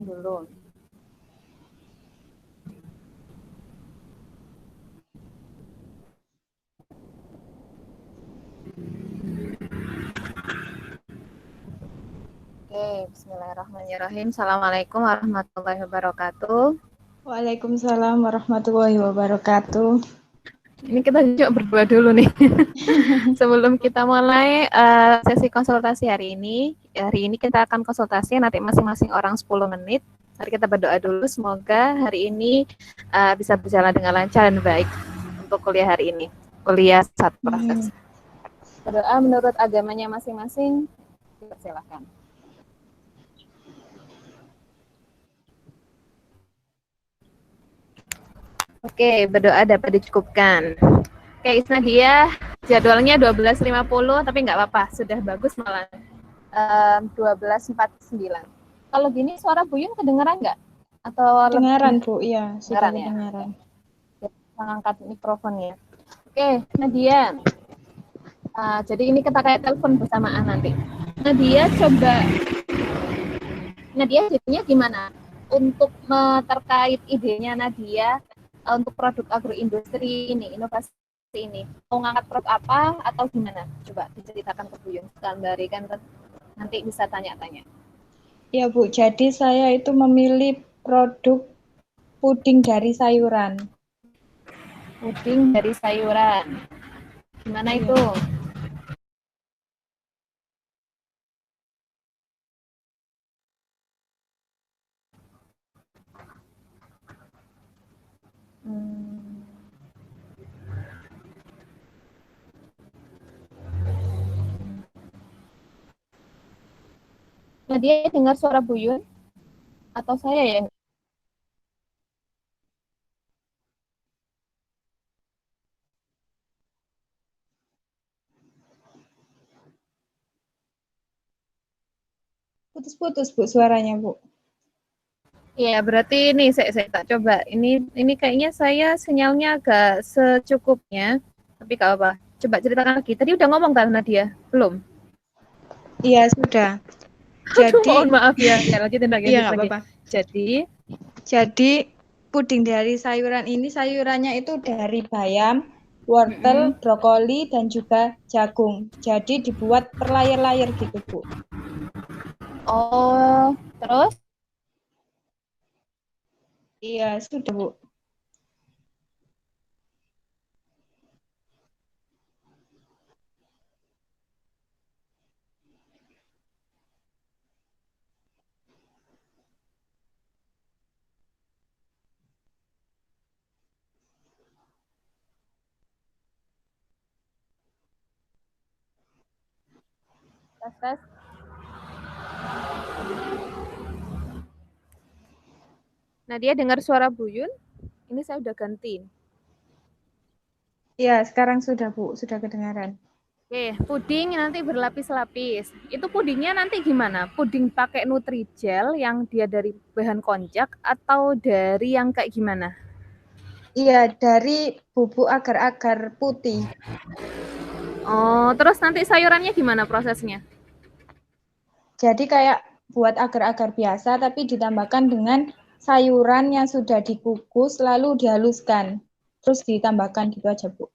dulu. Oke, bismillahirrahmanirrahim. Assalamualaikum warahmatullahi wabarakatuh. Waalaikumsalam warahmatullahi wabarakatuh. Ini kita coba berdua dulu nih. Sebelum kita mulai sesi konsultasi hari ini. Hari ini kita akan konsultasi nanti masing-masing orang 10 menit. Mari kita berdoa dulu. Semoga hari ini bisa berjalan dengan lancar dan baik untuk kuliah hari ini. Kuliah satu proses. Berdoa menurut agamanya masing-masing. Silakan. Oke, berdoa dapat dicukupkan. Oke, Isnadia, jadwalnya 12.50, tapi nggak apa-apa, sudah bagus malah 12.49. Kalau gini suara Buyun kedengeran nggak? Atau Kedengaran, Bu, iya, sudah kedengeran ya? kedengaran. Angkat mikrofonnya. Oke, Nadia. Jadi ini kita kayak telepon bersamaan nanti. Nadia coba, Nadia jadinya gimana? Untuk terkait idenya Nadia untuk produk agroindustri ini, inovasi ini, mau ngangkat produk apa atau gimana? Coba diceritakan ke Buyun, gambarkan nanti bisa tanya-tanya. Ya, Bu, jadi saya itu memilih produk puding dari sayuran. Puding dari sayuran. Gimana Iya. itu? Nadia dengar suara Buyun? Atau saya ya? Putus-putus, Bu, suaranya, Bu. Iya, berarti ini saya tak coba. Ini kayaknya saya sinyalnya agak secukupnya, tapi kalau apa? Coba ceritakan lagi. Tadi udah ngomong kan Nadia? Belum? Iya, sudah. Aduh, Jadi, mohon maaf ya. Ya, lanjutin lagi. iya, nggak apa-apa. Jadi, puding dari sayuran ini, sayurannya itu dari bayam, wortel, brokoli, dan juga jagung. Jadi dibuat per layer-layer gitu, Bu. oh, terus? Iya, sudah, Bu. Tes. Nadia dengar suara Buyun? Ini saya udah gantiin. Iya, sekarang sudah, Bu. Sudah kedengaran. Oke, puding nanti berlapis-lapis. Itu pudingnya nanti gimana? Puding pakai Nutrijel yang dia dari bahan konjak atau dari yang kayak gimana? Iya, dari bubuk agar-agar putih. Oh, terus nanti sayurannya gimana prosesnya? Jadi kayak buat agar-agar biasa, tapi ditambahkan dengan sayuran yang sudah dikukus, lalu dihaluskan. Terus ditambahkan gitu aja, Bu.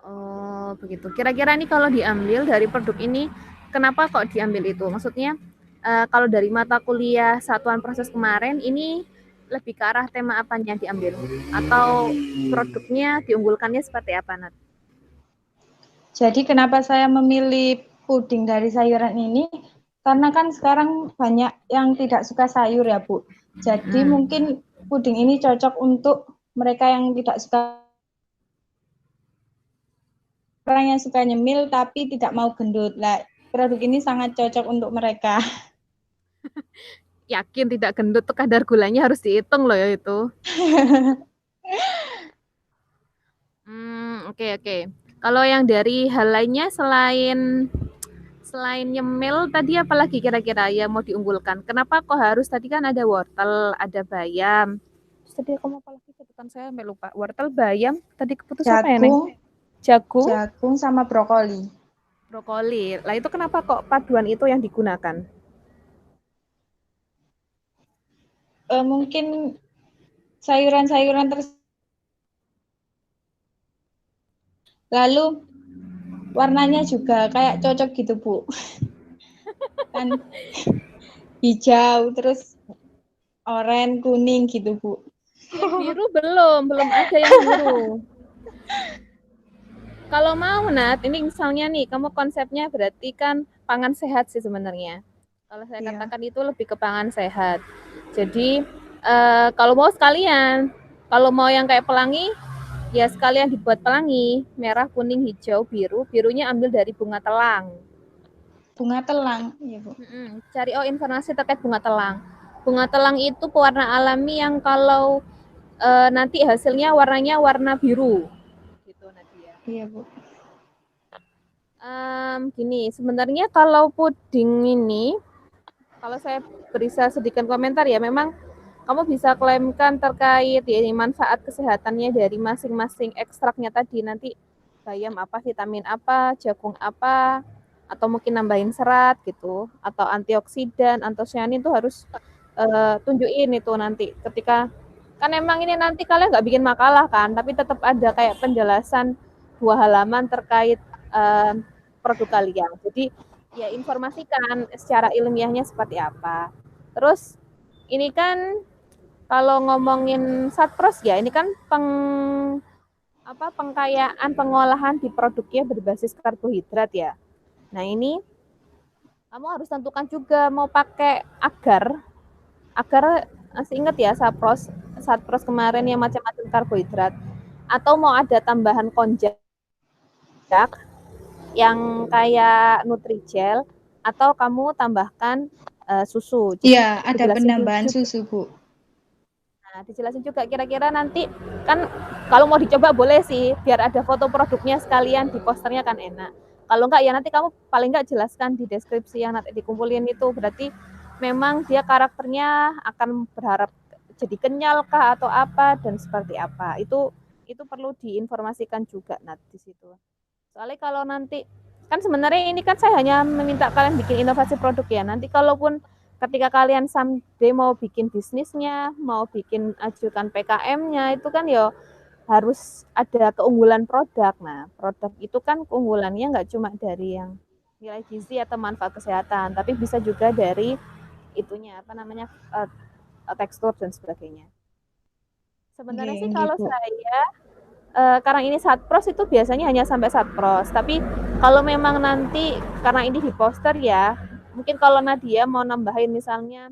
Oh, begitu. Kira-kira nih kalau diambil dari produk ini, kenapa kok diambil itu? Maksudnya, kalau dari mata kuliah satuan proses kemarin, ini lebih ke arah tema apanya diambil? Atau produknya diunggulkannya seperti apa, Nat? Jadi kenapa saya memilih puding dari sayuran ini? Karena kan sekarang banyak yang tidak suka sayur ya, Bu. Jadi mungkin puding ini cocok untuk mereka yang tidak suka, orang yang suka nyemil tapi tidak mau gendut. Lah, produk ini sangat cocok untuk mereka. Yakin tidak gendut tuh kadar gulanya harus dihitung loh ya itu. Oke. Kalau yang dari hal lainnya selain nyemil tadi apalagi kira-kira yang mau diunggulkan? Kenapa kok harus tadi kan ada wortel, ada bayam. Terus tadi kamu apalagi catatan saya sampai lupa. Wortel, bayam, tadi keputus apa ya, Neng? Jagung sama brokoli. Brokoli. Lah itu kenapa kok paduan itu yang digunakan? mungkin sayuran-sayuran lalu warnanya juga kayak cocok gitu Bu. Kan hijau terus oranye kuning gitu Bu. Yang biru belum ada yang biru. Kalau mau Nat, ini misalnya nih, kamu konsepnya berarti kan pangan sehat sih sebenarnya. Kalau saya Iya. katakan itu lebih ke pangan sehat. Jadi kalau mau sekalian, kalau mau yang kayak pelangi, ya sekalian dibuat pelangi, merah, kuning, hijau, biru. Birunya ambil dari bunga telang. Bunga telang, iya Bu. Cari informasi terkait bunga telang. Bunga telang itu pewarna alami yang kalau nanti hasilnya warnanya warna biru. Gitu Nadia. Iya Bu. Gini, sebenarnya kalau puding ini, kalau saya bisa sedikit komentar ya, memang kamu bisa klaimkan terkait ya, manfaat kesehatannya dari masing-masing ekstraknya tadi. Nanti bayam apa, vitamin apa, jagung apa, atau mungkin nambahin serat gitu, atau antioksidan, antosianin itu harus tunjukin itu nanti. Ketika kan emang ini nanti kalian nggak bikin makalah kan, tapi tetap ada kayak penjelasan 2 halaman terkait produk kalian. Jadi ya informasikan secara ilmiahnya seperti apa. Terus ini kan kalau ngomongin satpros ya, ini kan pengkayaan pengolahan di produknya berbasis karbohidrat ya. Nah ini kamu harus tentukan juga mau pakai agar masih ingat ya satpros kemarin yang macam-macam karbohidrat atau mau ada tambahan konjac yang kayak Nutrijel atau kamu tambahkan susu. Jadi Iya, ada dijelasin penambahan juga. susu Bu. Nah, dijelasin juga kira-kira nanti kan kalau mau dicoba boleh sih, biar ada foto produknya sekalian di posternya kan enak. Kalau enggak ya nanti kamu paling enggak jelaskan di deskripsi yang nanti dikumpulin itu, berarti memang dia karakternya akan berharap jadi kenyal kah atau apa dan seperti apa. Itu perlu diinformasikan juga Nat di situ. Soalnya kalau nanti kan sebenarnya ini kan saya hanya meminta kalian bikin inovasi produk ya. Nanti kalaupun ketika kalian someday mau bikin bisnisnya, mau bikin ajukan PKM-nya itu kan ya harus ada keunggulan produk. Nah, produk itu kan keunggulannya nggak cuma dari yang nilai gizi atau manfaat kesehatan, tapi bisa juga dari itunya apa namanya tekstur dan sebagainya. Sebenarnya sih Nggih kalau Bu. saya karena ini satpros itu biasanya hanya sampai satpros. Tapi kalau memang nanti karena ini di poster ya, mungkin kalau Nadia mau nambahin misalnya,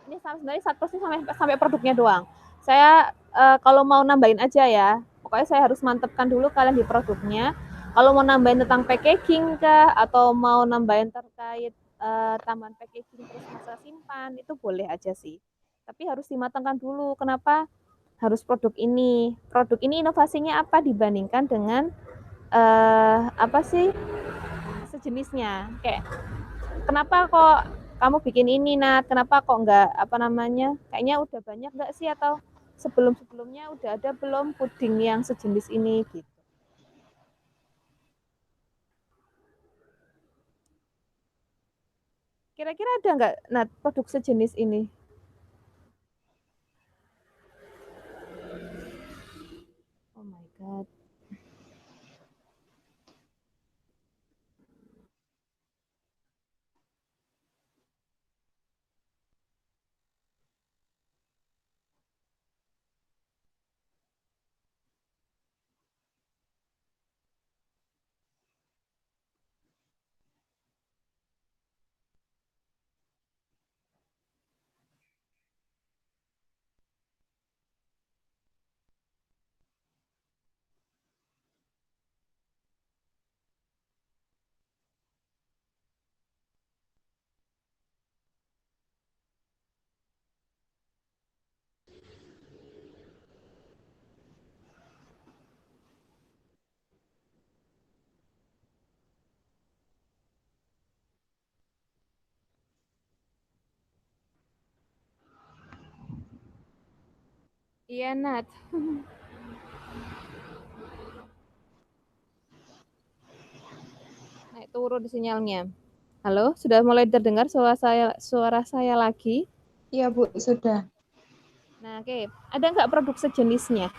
ini sebenarnya satpros ini sampai produknya doang. Saya kalau mau nambahin aja ya, pokoknya saya harus mantepkan dulu kalian di produknya. Kalau mau nambahin tentang packaging kah, atau mau nambahin terkait tambahan packaging terus masa simpan, itu boleh aja sih. Tapi harus dimatangkan dulu. Kenapa? Harus produk ini. Produk ini inovasinya apa dibandingkan dengan apa sih sejenisnya? Kayak kenapa kok kamu bikin ini Nat? Kenapa kok enggak apa namanya? Kayaknya udah banyak enggak sih atau sebelum-sebelumnya udah ada belum puding yang sejenis ini gitu. Kira-kira ada enggak Nat produk sejenis ini? Oh my god. Iya Nat. Naik turun sinyalnya. Halo, sudah mulai terdengar suara saya lagi? Iya Bu, sudah. Nah, oke. Ada nggak produk sejenisnya?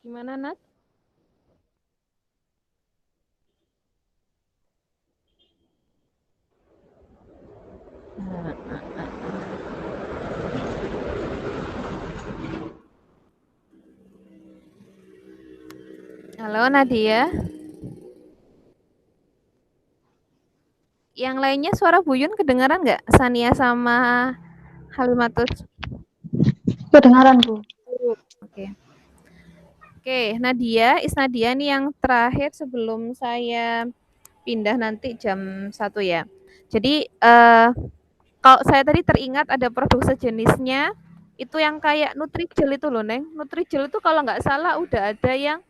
Gimana, Nat? Halo, Nadia. Yang lainnya suara Buyun kedengaran nggak? Sania sama Halimatus. Kedengaran Bu. Oke. Oke, Nadia, Nadia nih yang terakhir sebelum saya pindah nanti jam 1 ya. Jadi kalau saya tadi teringat ada produk sejenisnya itu yang kayak Nutrijel itu loh, Neng. Nutrijel itu kalau nggak salah udah ada yang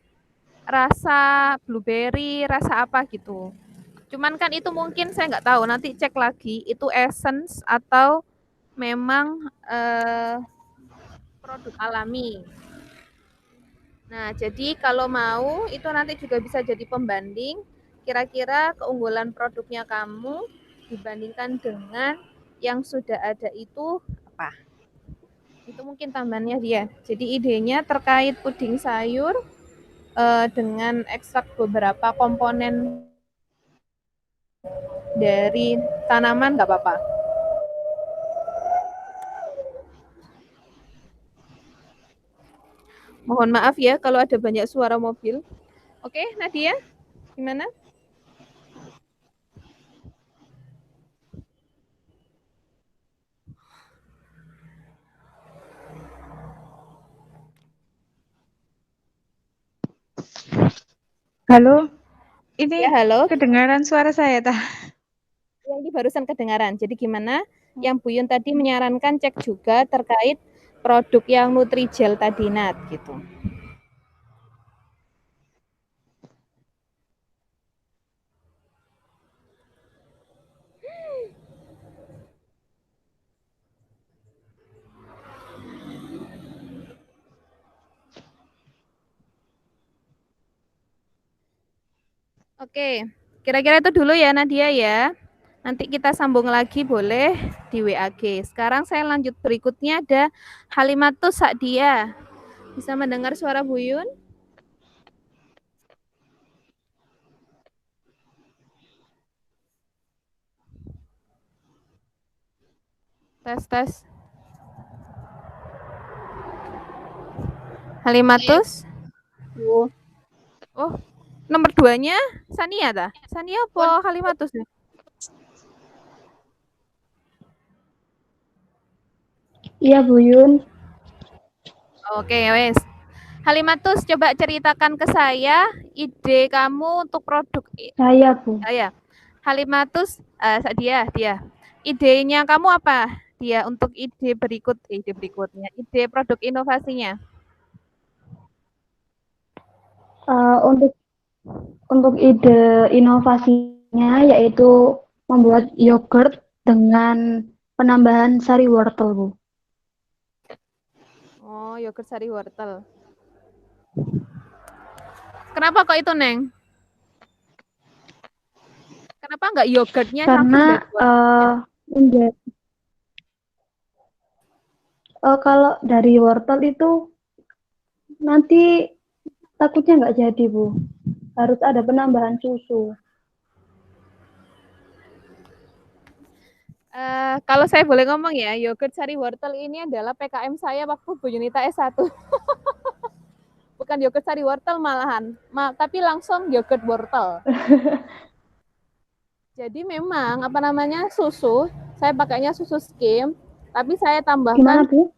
rasa blueberry, rasa apa gitu. Cuman kan itu mungkin saya nggak tahu, nanti cek lagi itu essence atau memang produk alami. Nah, jadi kalau mau itu nanti juga bisa jadi pembanding kira-kira keunggulan produknya kamu dibandingkan dengan yang sudah ada itu apa. Itu mungkin tambahannya dia. Jadi idenya terkait puding sayur dengan ekstrak beberapa komponen dari tanaman nggak apa-apa. Mohon maaf ya kalau ada banyak suara mobil. Oke, Nadia, gimana? Halo, ini Ya, halo. kedengaran suara saya tah? Yang ini barusan kedengaran. Jadi gimana? Yang Buyun tadi menyarankan cek juga terkait produk yang Nutrijel tadi, Nat, gitu. Oke, kira-kira itu dulu ya Nadia ya. Nanti kita sambung lagi boleh di WAG. Sekarang saya lanjut berikutnya ada Halimatus Sakdia. Bisa mendengar suara Buyun? Tes, tes. Halimatus? Oh, nomor 2-nya Sania dah. Sania apa Halimatus? Iya Bu Yun. Oke, wes. Halimatus, coba ceritakan ke saya ide kamu untuk produk Saya Bu. saya. Halimatus, dia. Idenya kamu apa? Dia untuk ide berikutnya, ide produk inovasinya. Untuk ide inovasinya yaitu membuat yogurt dengan penambahan sari wortel Bu. Oh, yogurt sari wortel. Kenapa kok itu, Neng? Kenapa nggak yogurtnya langsung Karena dari wortel? kalau dari wortel itu nanti takutnya nggak jadi Bu. harus ada penambahan susu. Kalau saya boleh ngomong ya, yogurt sari wortel ini adalah PKM saya waktu Bu Yunita S1. Bukan yogurt sari wortel malahan, tapi langsung yogurt wortel. Jadi memang susu, saya pakainya susu skim, tapi saya tambahkan. Gimana, Bu?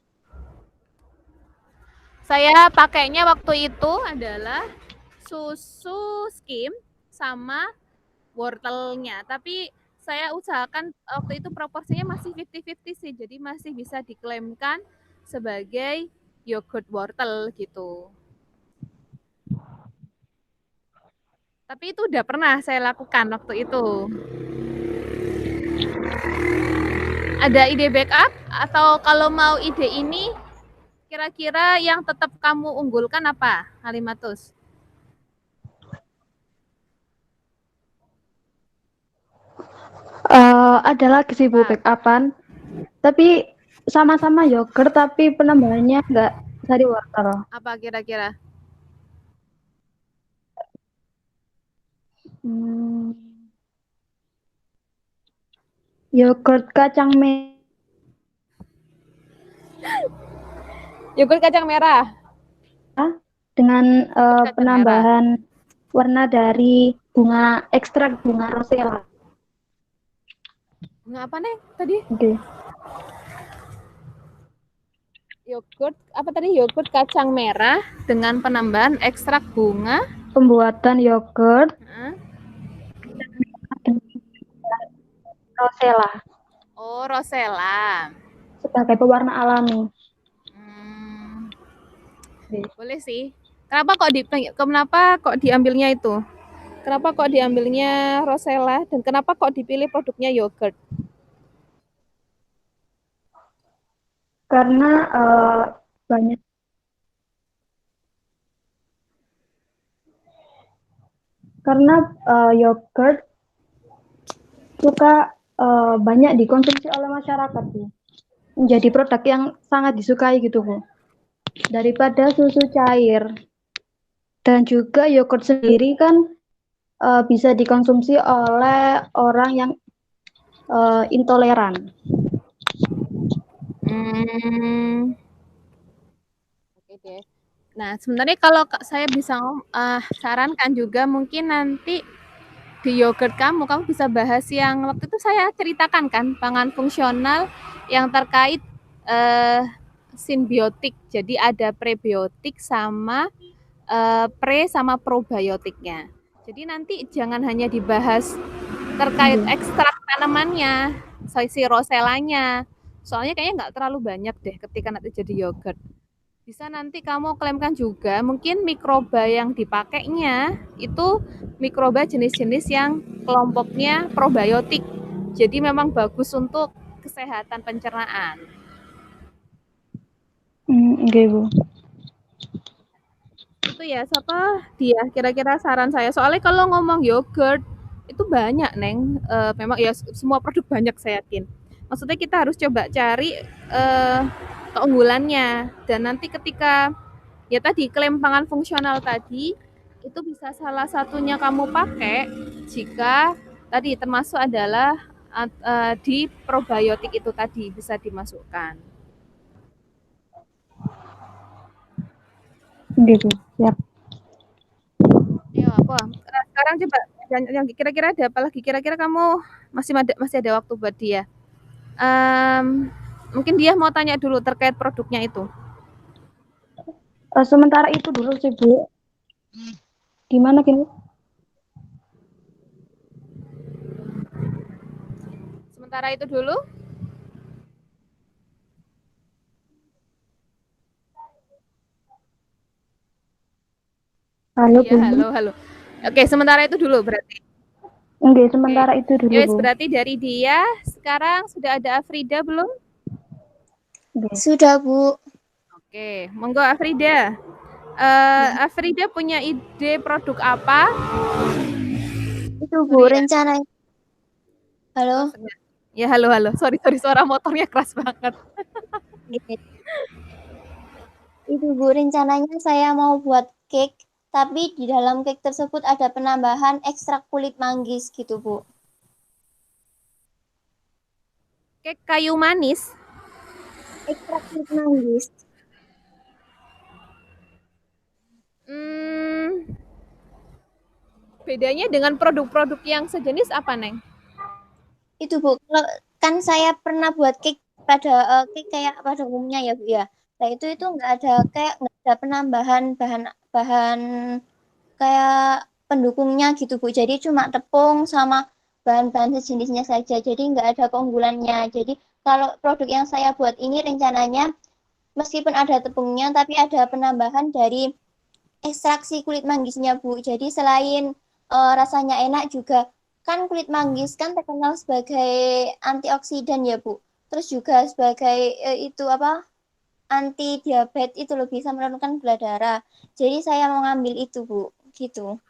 Saya pakainya waktu itu adalah susu skim sama wortelnya, tapi saya usahakan waktu itu proporsinya masih 50-50 sih, jadi masih bisa diklaimkan sebagai yogurt wortel gitu. Tapi itu udah pernah saya lakukan waktu itu. Ada ide backup atau kalau mau ide ini kira-kira yang tetap kamu unggulkan apa, Halimatus? Ada lagi sih Bu backupan, tapi sama-sama yogurt tapi penambahannya nggak sari wortel. Apa kira-kira? Yogurt kacang merah. Yogurt kacang merah Dengan penambahan merah. Warna dari ekstrak bunga rosella. Bunga apa nih tadi? Okay. Yogurt kacang merah dengan penambahan ekstrak bunga. Pembuatan yogurt rosella. Oh, rosella. Sebagai pewarna alami. Boleh sih. Kenapa kok diambilnya itu? Kenapa kok diambilnya rosella dan kenapa kok dipilih produknya yogurt? Karena banyak yogurt suka banyak dikonsumsi oleh masyarakat, Bu. Menjadi produk yang sangat disukai gitu, Bu. Daripada susu cair. Dan juga yogurt sendiri kan bisa dikonsumsi oleh orang yang intoleran. Oke deh. Nah, sebenarnya kalau saya bisa sarankan juga mungkin nanti di yogurt kamu bisa bahas yang waktu itu saya ceritakan kan, pangan fungsional yang terkait simbiotik. Jadi ada prebiotik sama pre sama probiotiknya. Jadi nanti jangan hanya dibahas terkait ekstrak tanamannya, si rosellanya. Soalnya kayaknya nggak terlalu banyak deh ketika nanti jadi yogurt. Bisa nanti kamu klaimkan juga mungkin mikroba yang dipakainya itu mikroba jenis-jenis yang kelompoknya probiotik. Jadi memang bagus untuk kesehatan pencernaan. Oke, Bu. Itu ya, dia kira-kira saran saya. Soalnya kalau ngomong yogurt itu banyak, Neng. Memang ya semua produk banyak saya yakin. Maksudnya kita harus coba cari keunggulannya dan nanti ketika ya tadi klaim pangan fungsional tadi itu bisa salah satunya kamu pakai jika tadi termasuk adalah di probiotik itu tadi bisa dimasukkan. Gitu, siap. Ya, apa? Sekarang coba yang kira-kira ada apa lagi? Kira-kira kamu masih ada waktu buat dia. Mungkin dia mau tanya dulu terkait produknya itu. Sementara itu dulu sih, Bu. Gimana gini? Sementara itu dulu. Halo, ya, halo. Oke, sementara itu dulu berarti. Oke, sementara itu dulu, Yes, Bu. berarti dari dia sekarang sudah ada Afrida belum? Sudah, Bu. Oke, monggo Afrida. Afrida punya ide produk apa? Itu, Bu, rencana. Halo? Ya, halo. Sorry, suara motornya keras banget. Itu, Bu, rencananya saya mau buat cake tapi di dalam cake tersebut ada penambahan ekstrak kulit manggis gitu, Bu. Cake kayu manis. Ekstrak kulit manggis. Bedanya dengan produk-produk yang sejenis apa, Neng? Itu, Bu. Kalau kan saya pernah buat cake cake kayak pada umumnya ya, Bu ya. Nah, itu nggak ada penambahan bahan kayak pendukungnya gitu, Bu. Jadi cuma tepung sama bahan-bahan sejenisnya saja. Jadi nggak ada keunggulannya. Jadi kalau produk yang saya buat ini rencananya meskipun ada tepungnya tapi ada penambahan dari ekstraksi kulit manggisnya, Bu. Jadi selain rasanya enak juga kan kulit manggis kan terkenal sebagai antioksidan ya, Bu. Terus juga sebagai itu apa? Anti diabetes itu loh, bisa menurunkan gula darah. Jadi saya mau ngambil itu, Bu. Gitu.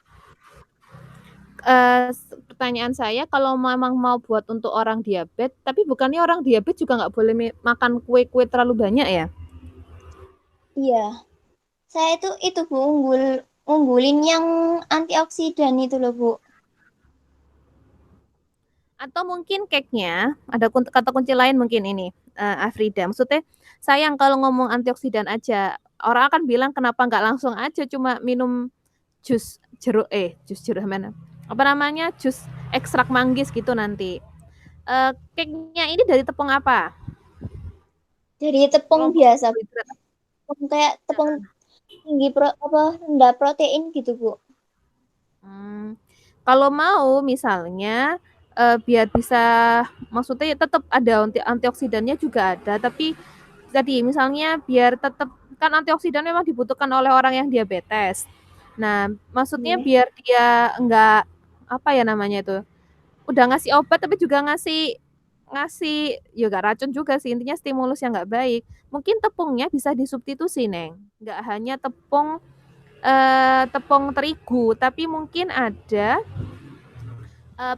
Pertanyaan saya, kalau memang mau buat untuk orang diabetes, tapi bukannya orang diabetes juga nggak boleh makan kue-kue terlalu banyak ya? Iya. Saya itu Bu unggulin yang antioksidan itu loh, Bu. Atau mungkin cake-nya ada kata kunci lain mungkin ini, Afrida. Maksudnya sayang kalau ngomong antioksidan aja, orang akan bilang kenapa nggak langsung aja cuma minum jus jeruk mana? Apa namanya? Jus ekstrak manggis gitu nanti. Cake-nya ini dari tepung apa? Dari tepung Kelompok biasa, karbohidrat. kayak tepung tinggi rendah protein gitu, Bu. Kalau mau misalnya biar bisa, maksudnya tetap ada antioksidannya juga ada, tapi tadi misalnya biar tetap, kan antioksidan memang dibutuhkan oleh orang yang diabetes. Nah, maksudnya Iya. biar dia enggak, apa ya namanya itu, udah ngasih obat tapi juga ngasih ngasih ya gak racun juga sih, intinya stimulus yang nggak baik. Mungkin tepungnya bisa disubstitusi, Neng. Nggak hanya tepung terigu, tapi mungkin ada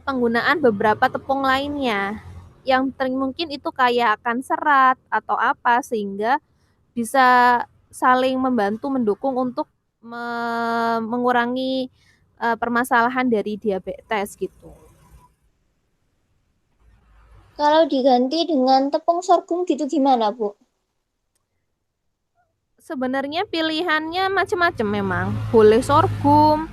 penggunaan beberapa tepung lainnya yang mungkin itu kaya akan serat atau apa, sehingga bisa saling membantu mendukung untuk mengurangi permasalahan dari diabetes gitu. Kalau diganti dengan tepung sorghum gitu gimana, Bu? Sebenarnya pilihannya macam-macam memang. Boleh sorghum,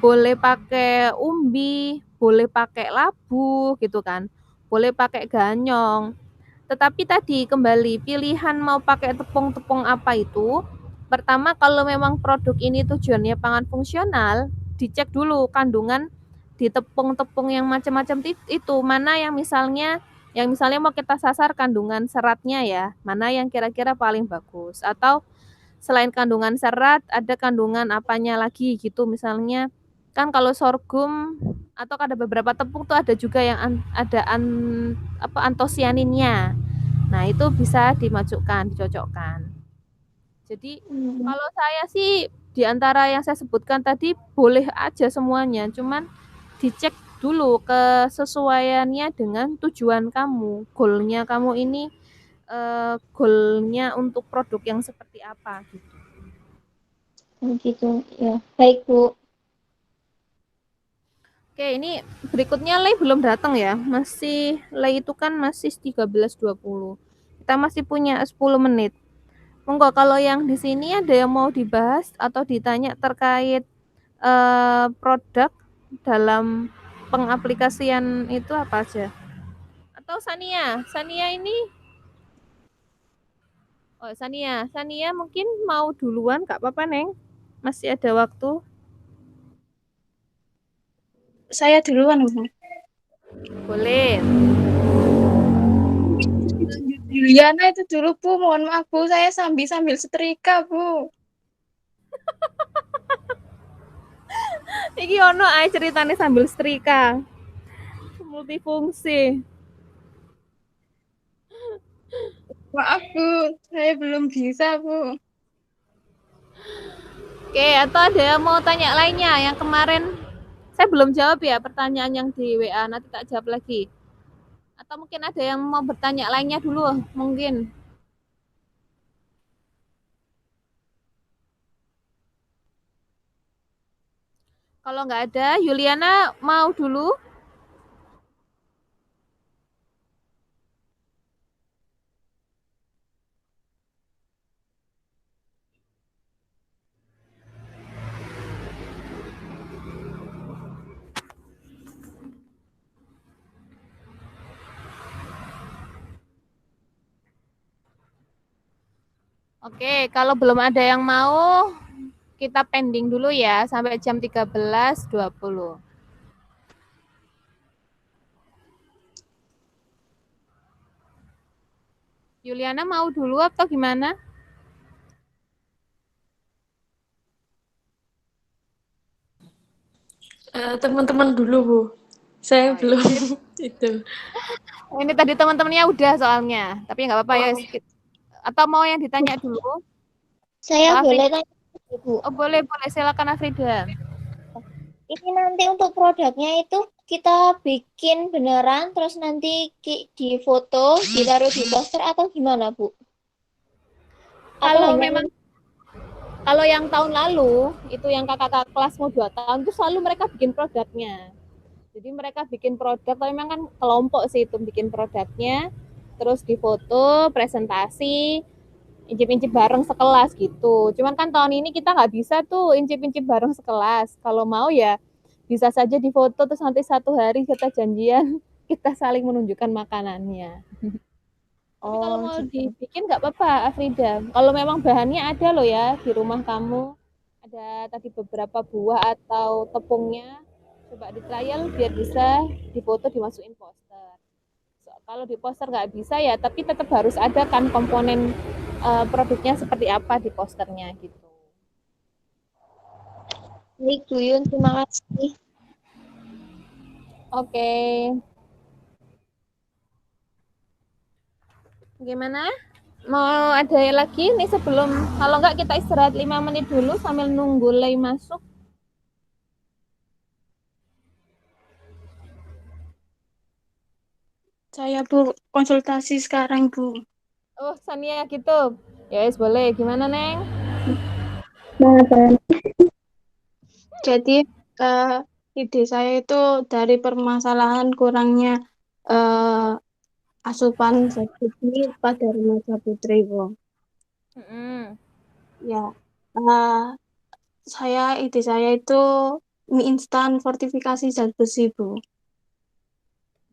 boleh pakai umbi, boleh pakai labu gitu kan. Boleh pakai ganyong. Tetapi tadi kembali pilihan mau pakai tepung-tepung apa itu, pertama kalau memang produk ini tujuannya pangan fungsional, dicek dulu kandungan di tepung-tepung yang macam-macam itu, mana yang misalnya mau kita sasar kandungan seratnya ya, mana yang kira-kira paling bagus, atau selain kandungan serat ada kandungan apanya lagi gitu, misalnya kan kalau sorghum atau ada beberapa tepung tuh ada juga yang antosianinnya. Nah, itu bisa dimasukkan, dicocokkan. Jadi kalau saya sih di antara yang saya sebutkan tadi boleh aja semuanya, cuman dicek dulu kesesuaiannya dengan tujuan kamu. Goalnya kamu ini goalnya untuk produk yang seperti apa gitu. Gitu ya. Baik, Bu. Oke, ini berikutnya Lei belum datang ya. Lei itu kan masih 13.20. Kita masih punya 10 menit. Monggo kalau yang di sini ada yang mau dibahas atau ditanya terkait produk dalam pengaplikasian itu apa aja? Atau Sania ini, oh Sania mungkin mau duluan, Kak apa-apa Neng? Masih ada waktu. Saya duluan, Bu. Boleh. Juliana itu dulu, Bu. Mohon maaf, Bu. Saya sambil setrika, Bu. Iki ono ae ceritane sambil setrika. Multifungsi. Maaf, Bu. Saya belum bisa, Bu. Oke, atau ada yang mau tanya lainnya yang kemarin saya belum jawab ya pertanyaan yang di WA, nanti tak jawab lagi. Atau mungkin ada yang mau bertanya lainnya dulu, mungkin. Kalau nggak ada, Yuliana mau dulu? Oke, kalau belum ada yang mau, kita pending dulu ya sampai jam 13.20. Yuliana mau dulu atau gimana? Teman-teman dulu, Bu. Saya Oh, belum iya. itu. Ini tadi teman-temannya udah soalnya, tapi nggak apa-apa ya. Atau mau yang ditanya dulu? Saya Pak boleh Afrida? tanya, Ibu. Oh, boleh, silakan Afrida. Ini nanti untuk produknya itu kita bikin beneran, terus nanti di foto, ditaruh di poster atau gimana, Bu? Kalau memang kalau yang tahun lalu itu yang kakak-kakak kelasmu 2 tahun itu selalu mereka bikin produknya. Jadi mereka bikin produk, tapi memang kan kelompok sih itu bikin produknya, terus difoto, presentasi, incip-incip bareng sekelas gitu. Cuman kan tahun ini kita nggak bisa tuh incip-incip bareng sekelas. Kalau mau ya bisa saja difoto terus nanti satu hari kita janjian kita saling menunjukkan makanannya. Tapi kalau mau dibikin nggak apa-apa, Afrida. Kalau memang bahannya ada loh ya di rumah kamu, ada tadi beberapa buah atau tepungnya, coba di trial biar bisa difoto dimasukin poster. Kalau di poster nggak bisa ya, tapi tetap harus ada kan komponen produknya seperti apa di posternya gitu. Baik, Bu Yun, terima kasih. Oke. Gimana? Mau ada lagi nih sebelum, kalau nggak kita istirahat 5 menit dulu sambil nunggu Lei masuk. Saya, Bu, konsultasi sekarang, Bu. Oh, Sania gitu. Yes, boleh. Gimana, Neng? Jadi, ide saya itu dari permasalahan kurangnya asupan zat gizi pada remaja putri, Bu. Ya, ide saya itu mie instan fortifikasi zat besi, Bu.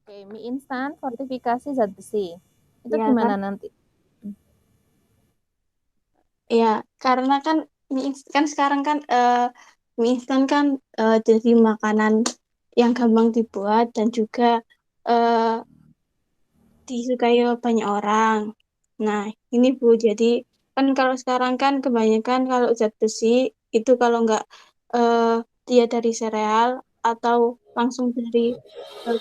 Oke, mie instan fortifikasi zat besi. Itu Ya, gimana nanti? Ya, karena kan kan sekarang kan mie instan kan jadi makanan yang gampang dibuat dan juga disukai banyak orang. Nah, ini Bu, jadi kan kalau sekarang kan kebanyakan kalau zat besi itu kalau nggak dia dari sereal atau langsung dari eh,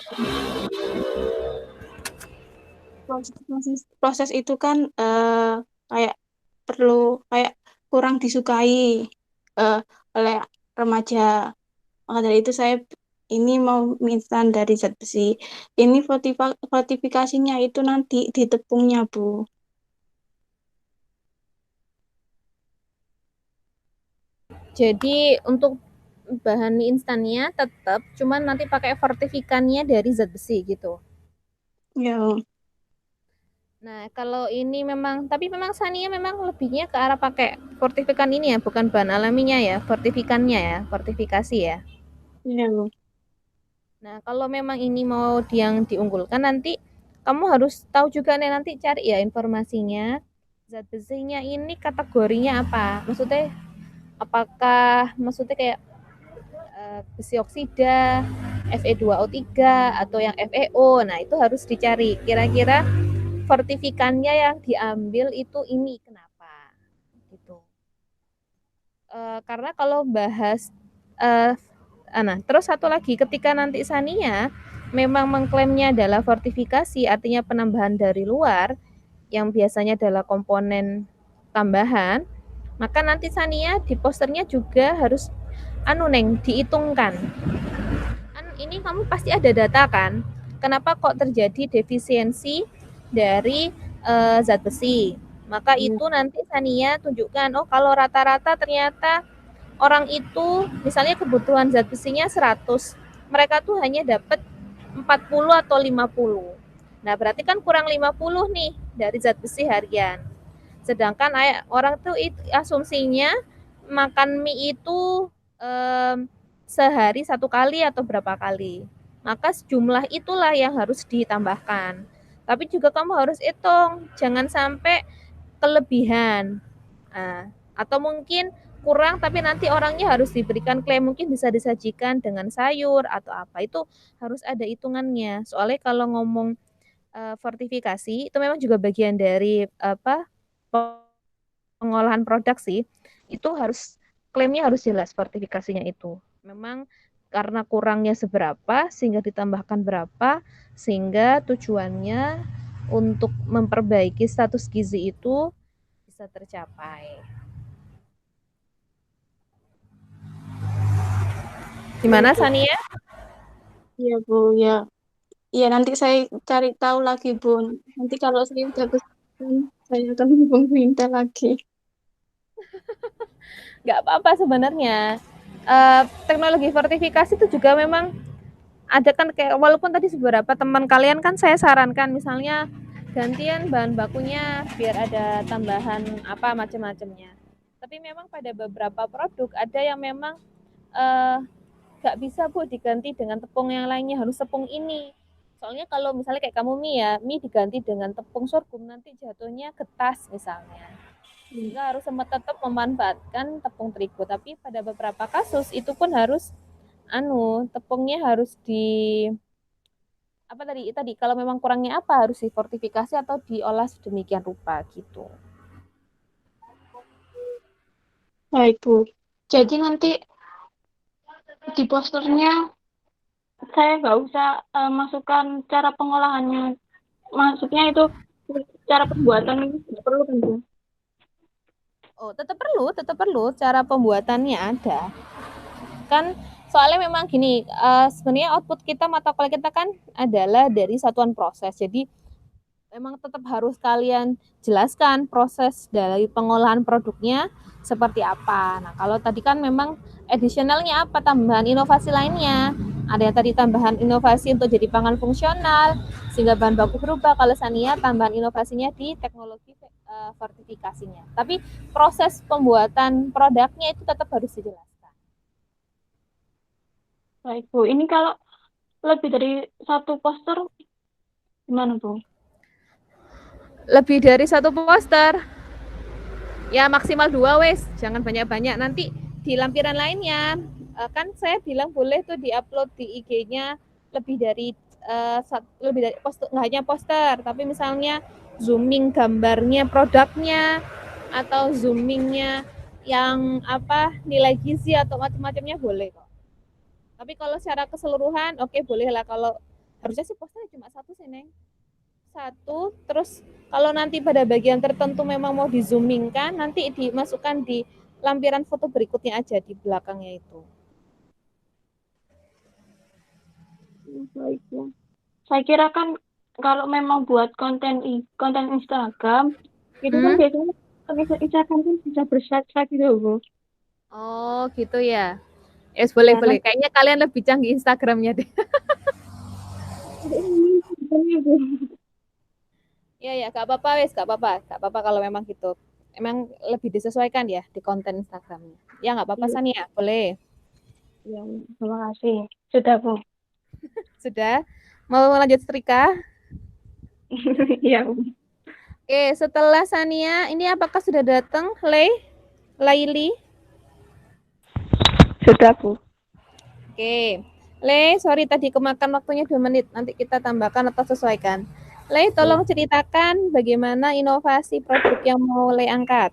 proses itu kan kayak perlu kayak kurang disukai eh, oleh remaja. Maka dari itu saya ini mau mie instan dari zat besi. Ini fortifikasinya itu nanti di tepungnya, Bu. Jadi untuk bahan mie instannya tetap, cuman nanti pakai fortifikannya dari zat besi gitu. Ya, Nah, kalau ini memang, tapi memang Sania memang lebihnya ke arah pakai fortifikan ini ya, bukan bahan alaminya ya, fortifikannya ya, fortifikasi ya. ya, Bu. Nah, kalau memang ini mau yang diunggulkan nanti kamu harus tahu juga nih nanti cari ya informasinya. Zat besinya ini kategorinya apa? Maksudnya apakah maksudnya kayak besi oksida, Fe2O3 atau yang FeO. Nah, itu harus dicari. Kira-kira fortifikannya yang diambil itu ini kenapa? Gitu. Karena kalau bahas nah, terus satu lagi ketika nanti Sania memang mengklaimnya adalah fortifikasi, artinya penambahan dari luar yang biasanya adalah komponen tambahan, maka nanti Sania di posternya juga harus Neng dihitungkan. Ini kamu pasti ada data kan? Kenapa kok terjadi defisiensi dari zat besi? Maka itu nanti Sania tunjukkan, oh kalau rata-rata ternyata orang itu misalnya kebutuhan zat besinya 100, mereka tuh hanya dapat 40 atau 50. Nah, berarti kan kurang 50 nih dari zat besi harian. Sedangkan orang tuh asumsinya makan mie itu sehari 1 kali atau berapa kali. Maka jumlah itulah yang harus ditambahkan. Tapi juga kamu harus hitung, jangan sampai kelebihan. Nah, atau mungkin kurang tapi nanti orangnya harus diberikan klaim, mungkin bisa disajikan dengan sayur atau apa, itu harus ada hitungannya. Soalnya kalau ngomong fortifikasi itu memang juga bagian dari pengolahan produk sih. Itu harus klaimnya harus jelas fortifikasinya itu. Memang karena kurangnya seberapa sehingga ditambahkan berapa, sehingga tujuannya untuk memperbaiki status gizi itu bisa tercapai. Gimana Sania? Iya Bu, ya. Iya, nanti saya cari tahu lagi Bu. Nanti kalau saya udah kesulitan, saya akan hubung Bu Inta lagi. Nggak apa-apa sebenarnya. Teknologi fortifikasi itu juga memang ada kan, kayak walaupun tadi beberapa teman kalian kan saya sarankan misalnya gantian bahan bakunya biar ada tambahan apa macam-macamnya. Tapi memang pada beberapa produk ada yang memang nggak bisa Bu diganti dengan tepung yang lainnya, harus tepung ini. Soalnya kalau misalnya kayak kamu mie diganti dengan tepung sorghum nanti jatuhnya getas misalnya. Sehingga harus tetap memanfaatkan tepung terigu, tapi pada beberapa kasus itu pun harus tepungnya harus tadi kalau memang kurangnya apa harus difortifikasi atau diolah sedemikian rupa gitu. Baik Bu. Jadi nanti di posternya saya nggak usah masukkan cara pengolahannya. Maksudnya itu cara pembuatan itu nggak perlu kan Bu? Oh, tetap perlu cara pembuatannya ada. Kan soalnya memang gini, sebenarnya output kita mata kuliah kita kan adalah dari satuan proses. Jadi memang tetap harus kalian jelaskan proses dari pengolahan produknya seperti apa. Nah, kalau tadi kan memang additionalnya apa, tambahan inovasi lainnya. Ada yang tadi tambahan inovasi untuk jadi pangan fungsional sehingga bahan baku berubah. Kalau Sania tambahan inovasinya di teknologi fortifikasinya. Tapi proses pembuatan produknya itu tetap harus dijelaskan. Baik Bu. Ini kalau lebih dari satu poster gimana Bu? Lebih dari satu poster, ya maksimal 2 wes, jangan banyak-banyak. Nanti di lampiran lainnya kan saya bilang boleh tuh diupload di IG-nya lebih dari poster, nggak hanya poster, tapi misalnya zooming gambarnya produknya atau zoomingnya yang nilai gizi atau macam-macamnya boleh kok. Tapi kalau secara keseluruhan oke, boleh lah. Kalau harusnya sih posternya cuma satu sih Neng, satu. Terus kalau nanti pada bagian tertentu memang mau di zoomingkan, nanti dimasukkan di lampiran foto berikutnya aja di belakangnya itu. Baik ya. Saya kira kan kalau memang buat konten Instagram itu kan biasanya Instagram kan bisa bershare gitu Bu. Oh gitu ya. Boleh. Kayaknya kalian lebih canggih Instagramnya deh. Ya, gak apa-apa kalau memang gitu. Emang lebih disesuaikan ya di konten Instagramnya. Ya nggak apa-apa Sania, boleh. Ya, terima kasih. Sudah Bu. Sudah. Mau lanjut setrika? Iya. Oke, setelah Sania, ini apakah sudah datang Laili? Sudah Bu. Oke. Sorry tadi kemakan waktunya 2 menit. Nanti kita tambahkan atau sesuaikan. Tolong ceritakan bagaimana inovasi produk yang mau angkat.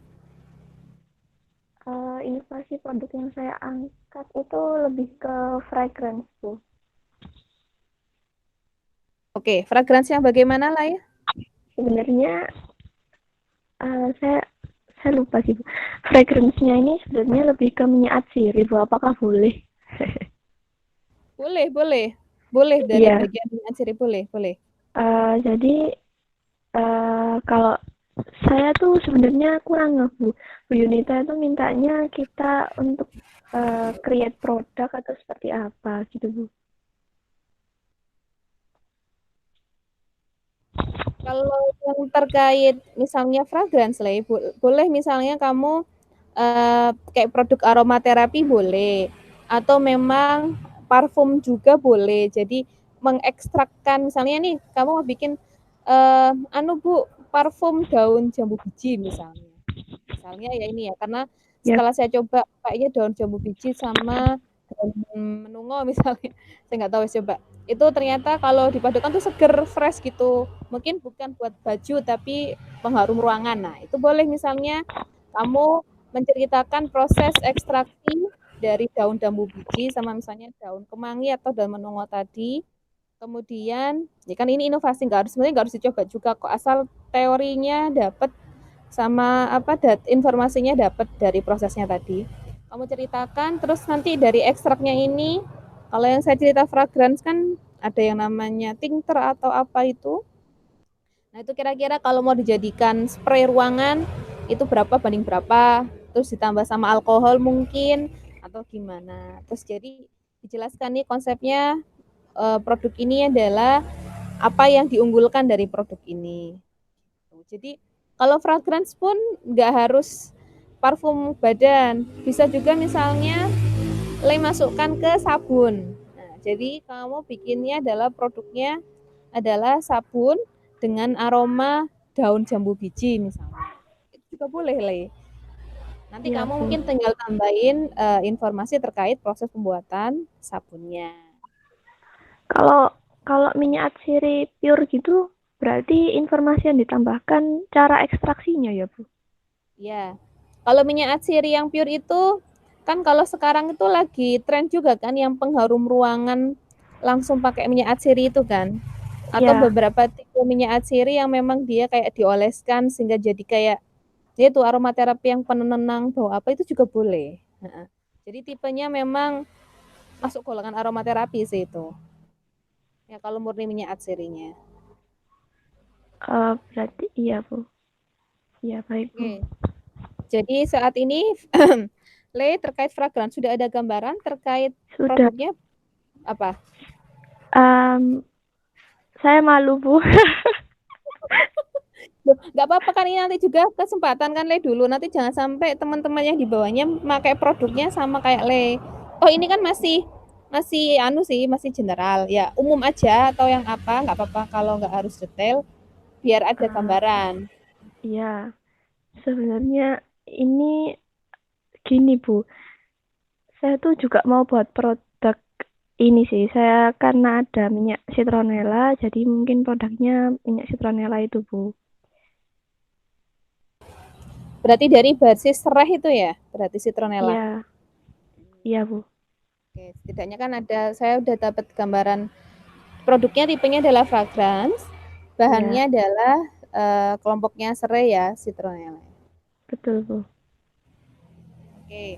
Inovasi produk yang saya angkat itu lebih ke fragrance Bu. Oke, fragrance yang bagaimana Lay? Sebenarnya saya lupa sih Bu. Fragrance-nya ini sebenarnya lebih ke minyak atsiri Bu. Apakah boleh? Boleh dari bagian minyak atsiri, boleh. Jadi kalau saya tuh sebenarnya kurang Bu Yunita itu mintanya kita untuk create produk atau seperti apa gitu Bu? Kalau yang terkait misalnya fragrance lah, boleh misalnya kamu kayak produk aromaterapi boleh, atau memang parfum juga boleh. Jadi mengekstrakkan misalnya nih kamu mau bikin Bu, parfum daun jambu biji misalnya. Misalnya ya ini ya, karena Ya. setelah saya coba kayaknya daun jambu biji sama daun menungo misalnya, saya nggak tahu coba. Itu ternyata kalau dipadukan tuh seger, fresh gitu. Mungkin bukan buat baju tapi pengharum ruangan. Nah, itu boleh misalnya kamu menceritakan proses ekstraksi dari daun jambu biji sama misalnya daun kemangi atau daun menungo tadi. Kemudian, ya kan ini inovasi, sebenarnya nggak harus dicoba juga kok, asal teorinya dapat sama informasinya dapat dari prosesnya tadi. Kamu ceritakan, terus nanti dari ekstraknya ini, kalau yang saya cerita fragrance kan ada yang namanya tincture atau apa itu. Nah itu kira-kira kalau mau dijadikan spray ruangan, itu berapa banding berapa, terus ditambah sama alkohol mungkin, atau gimana. Terus jadi dijelaskan nih konsepnya, produk ini adalah apa yang diunggulkan dari produk ini. Jadi kalau fragrance pun nggak harus parfum badan, bisa juga misalnya masukkan ke sabun. Nah, jadi kamu bikinnya adalah produknya adalah sabun dengan aroma daun jambu biji misalnya. Itu juga boleh, Le. Nanti Iya, kamu Bu. mungkin tinggal tambahin informasi terkait proses pembuatan sabunnya. Kalau minyak atsiri pure gitu, berarti informasi yang ditambahkan cara ekstraksinya ya, Bu? Ya, kalau minyak atsiri yang pure itu, kan kalau sekarang itu lagi tren juga kan yang pengharum ruangan langsung pakai minyak atsiri itu kan. Atau Iya. beberapa tipe minyak atsiri yang memang dia kayak dioleskan sehingga jadi kayak dia tuh aromaterapi yang penenang bau apa itu juga boleh. Jadi tipenya memang masuk golongan aromaterapi sih itu. Ya kalau murni minyak atsirinya. Berarti iya, Bu. Iya, baik, Bu. Oke. Jadi saat ini Le terkait fragrance sudah ada gambaran terkait Sudah. produknya apa? Saya malu, Bu. Nggak apa-apa kan, ini nanti juga kesempatan kan Le dulu. Nanti jangan sampai teman-teman yang di bawahnya pakai produknya sama kayak Le. Oh ini kan masih masih general ya, umum aja atau yang apa, nggak apa-apa kalau nggak harus detail, biar ada gambaran. Iya, sebenarnya ini gini, Bu. Saya tuh juga mau buat produk ini sih. Saya karena ada minyak citronella, jadi mungkin produknya minyak citronella itu, Bu. Berarti dari basis serai itu ya, berarti citronella. Iya. Iya, Bu. Oke, setidaknya kan saya udah dapat gambaran produknya, tipenya adalah fragrance, bahannya adalah kelompoknya serai ya, citronella. Betul, Bu. Oke.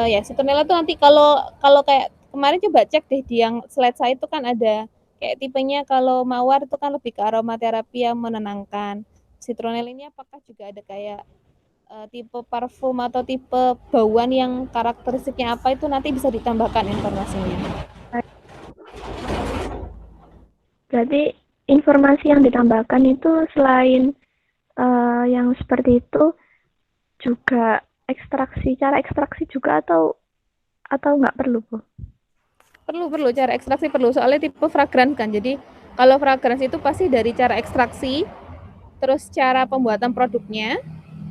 Ya citronella tuh nanti kalau kayak kemarin coba cek deh di yang slide saya itu kan ada kayak tipenya, kalau mawar itu kan lebih ke aromaterapi yang menenangkan. Citronella ini apakah juga ada kayak tipe parfum atau tipe bauan yang karakteristiknya apa, itu nanti bisa ditambahkan informasinya. Berarti informasi yang ditambahkan itu selain yang seperti itu juga cara ekstraksi juga atau nggak perlu, Bu? Perlu cara ekstraksi perlu, soalnya tipe fragrance kan. Jadi kalau fragrance itu pasti dari cara ekstraksi, terus cara pembuatan produknya,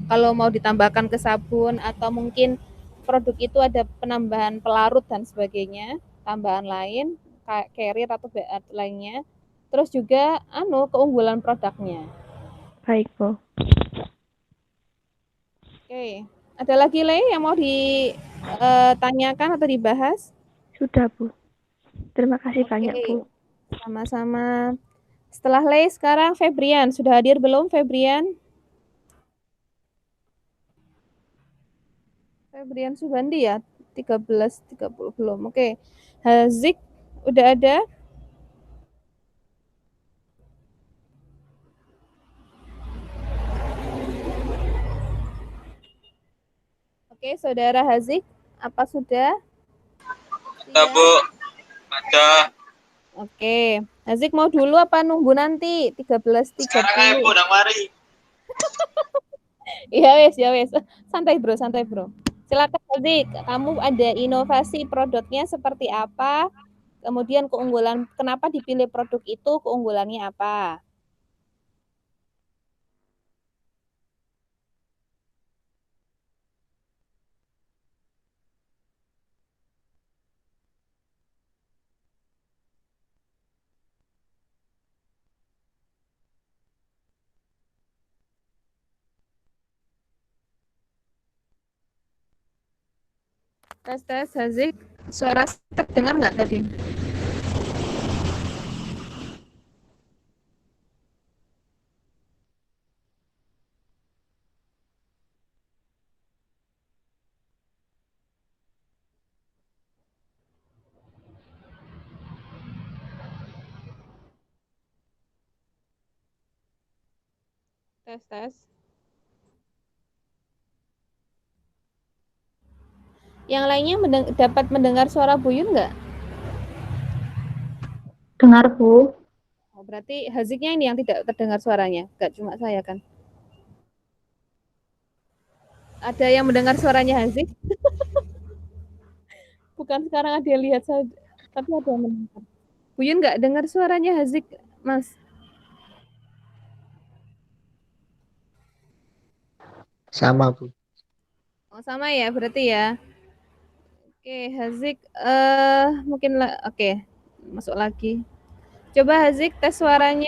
kalau mau ditambahkan ke sabun atau mungkin produk itu ada penambahan pelarut dan sebagainya, tambahan lain kayak carrier atau lainnya. Terus juga keunggulan produknya. Baik, Bu. Oke, ada lagi Le yang mau ditanyakan atau dibahas? Sudah, Bu. Terima kasih banyak, Bu. Sama-sama. Setelah Le sekarang Febrian, sudah hadir belum Febrian? Febrian Subandi ya, 13.30 belum. Oke. Hazik udah ada? Oke, Saudara Hazik, Apa sudah? Ada, Siap? Bu. Ada. Oke. Hazik mau dulu apa nunggu nanti? 13.30. Sekarang aja, Bu, udah mari. Ya wes. Santai bro, santai bro. Silakan Hazik, kamu ada inovasi produknya seperti apa? Kemudian keunggulan, kenapa dipilih produk itu, keunggulannya apa? Tes Hazik, suara terdengar nggak tadi? Tes. Yang lainnya dapat mendengar suara Buyun nggak? Dengar, Bu. Oh, berarti Haziknya ini yang tidak terdengar suaranya, nggak cuma saya kan? Ada yang mendengar suaranya Hazik? Bukan sekarang ada yang lihat saja, tapi ada yang mendengar. Buyun nggak dengar suaranya Hazik, Mas? Sama, Bu. Oh, sama ya, berarti ya. Oke, Hazik, mungkin oke, masuk lagi. Coba Hazik tes suaranya.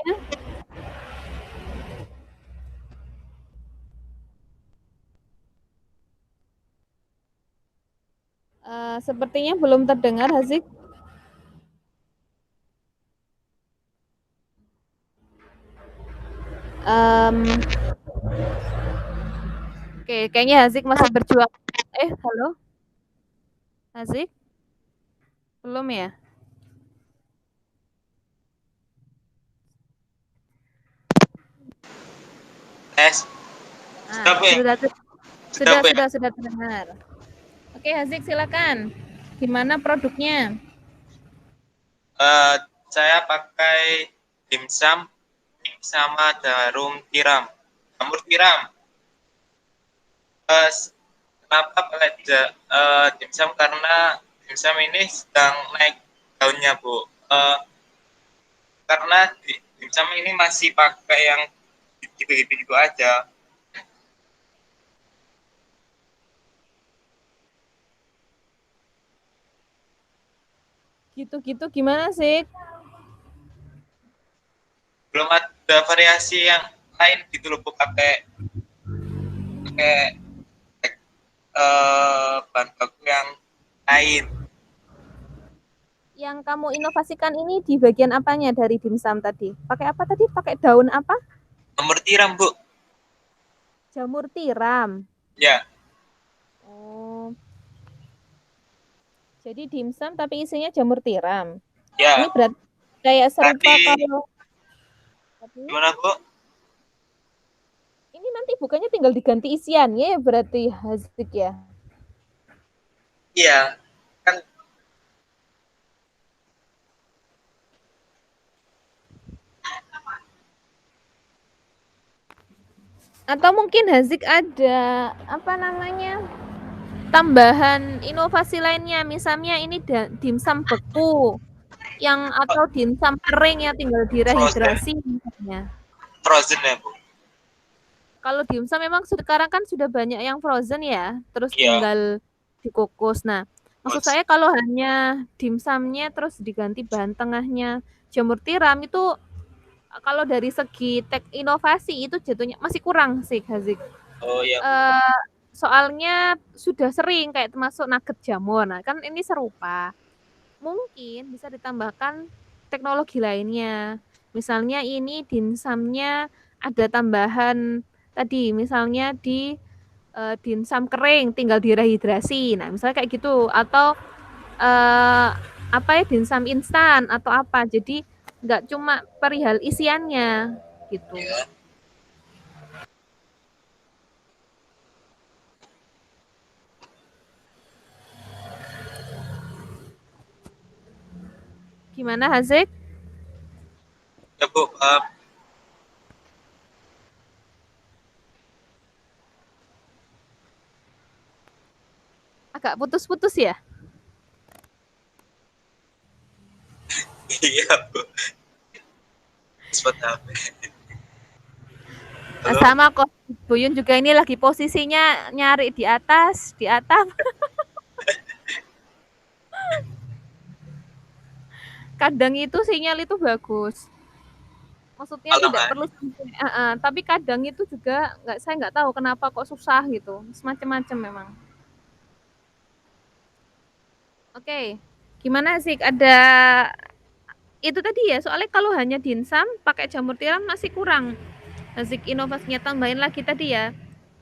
Sepertinya belum terdengar Hazik. Oke, kayaknya Hazik masih berjuang. Halo? Hazik? Belum ya? Tes. Sudah, Bu, ya? Sudah terdengar. Oke, Hazik silakan. Gimana produknya? Saya pakai dimsum sama jarum tiram. Jamur tiram. Kenapa pakai dimsum? Karena dimsum ini sedang naik daunnya, Bu. Karena dimsum ini masih pakai yang gitu-gitu aja. Gitu-gitu gimana sih? Belum ada variasi yang lain gitu loh, Bu, pakai bahan baku yang lain. Yang kamu inovasikan ini di bagian apanya dari dimsum tadi? Pakai apa tadi? Pakai daun apa? Jamur tiram, Bu. Jamur tiram. Ya. Oh. Jadi dimsum tapi isinya jamur tiram. Ya. Ini berarti kayak serupa kalau gimana, Bu? Ini nanti bukannya tinggal diganti isiannya ya berarti Hazik ya? Iya. Kan atau mungkin Hazik ada apa namanya? Tambahan inovasi lainnya, misalnya ini dimsum beku yang atau dimsum kering yang tinggal direhidrasi misalnya. Frozen ya, Bu. Kalau dimsum memang sekarang kan sudah banyak yang frozen ya, terus tinggal dikukus. Nah, maksud saya kalau hanya dimsumnya terus diganti bahan tengahnya jamur tiram itu kalau dari segi inovasi itu jatuhnya masih kurang sih Hazik. Oh iya. Soalnya sudah sering kayak termasuk nugget jamur. Nah, kan ini serupa. Mungkin bisa ditambahkan teknologi lainnya. Misalnya ini dimsumnya ada tambahan tadi, misalnya di dimsum kering tinggal direhidrasi. Nah, misalnya kayak gitu atau apa ya dimsum instan atau apa. Jadi nggak cuma perihal isiannya gitu. Ya. Gimana Hazik? Ya Bu, Agak putus-putus ya? iya Bu. Spot HP. Halo? Sama kok. Bu Yun juga ini lagi posisinya nyari di atas, di atap. Kadang itu sinyal itu bagus. Maksudnya Halo tidak Mas. perlu sampai, tapi kadang itu juga saya nggak tahu kenapa kok susah gitu. Semacam-macam memang. Oke, gimana sih? Ada itu tadi ya, soalnya kalau hanya dimsum pakai jamur tiram masih kurang. Hazik inovasinya tambahin lagi tadi ya.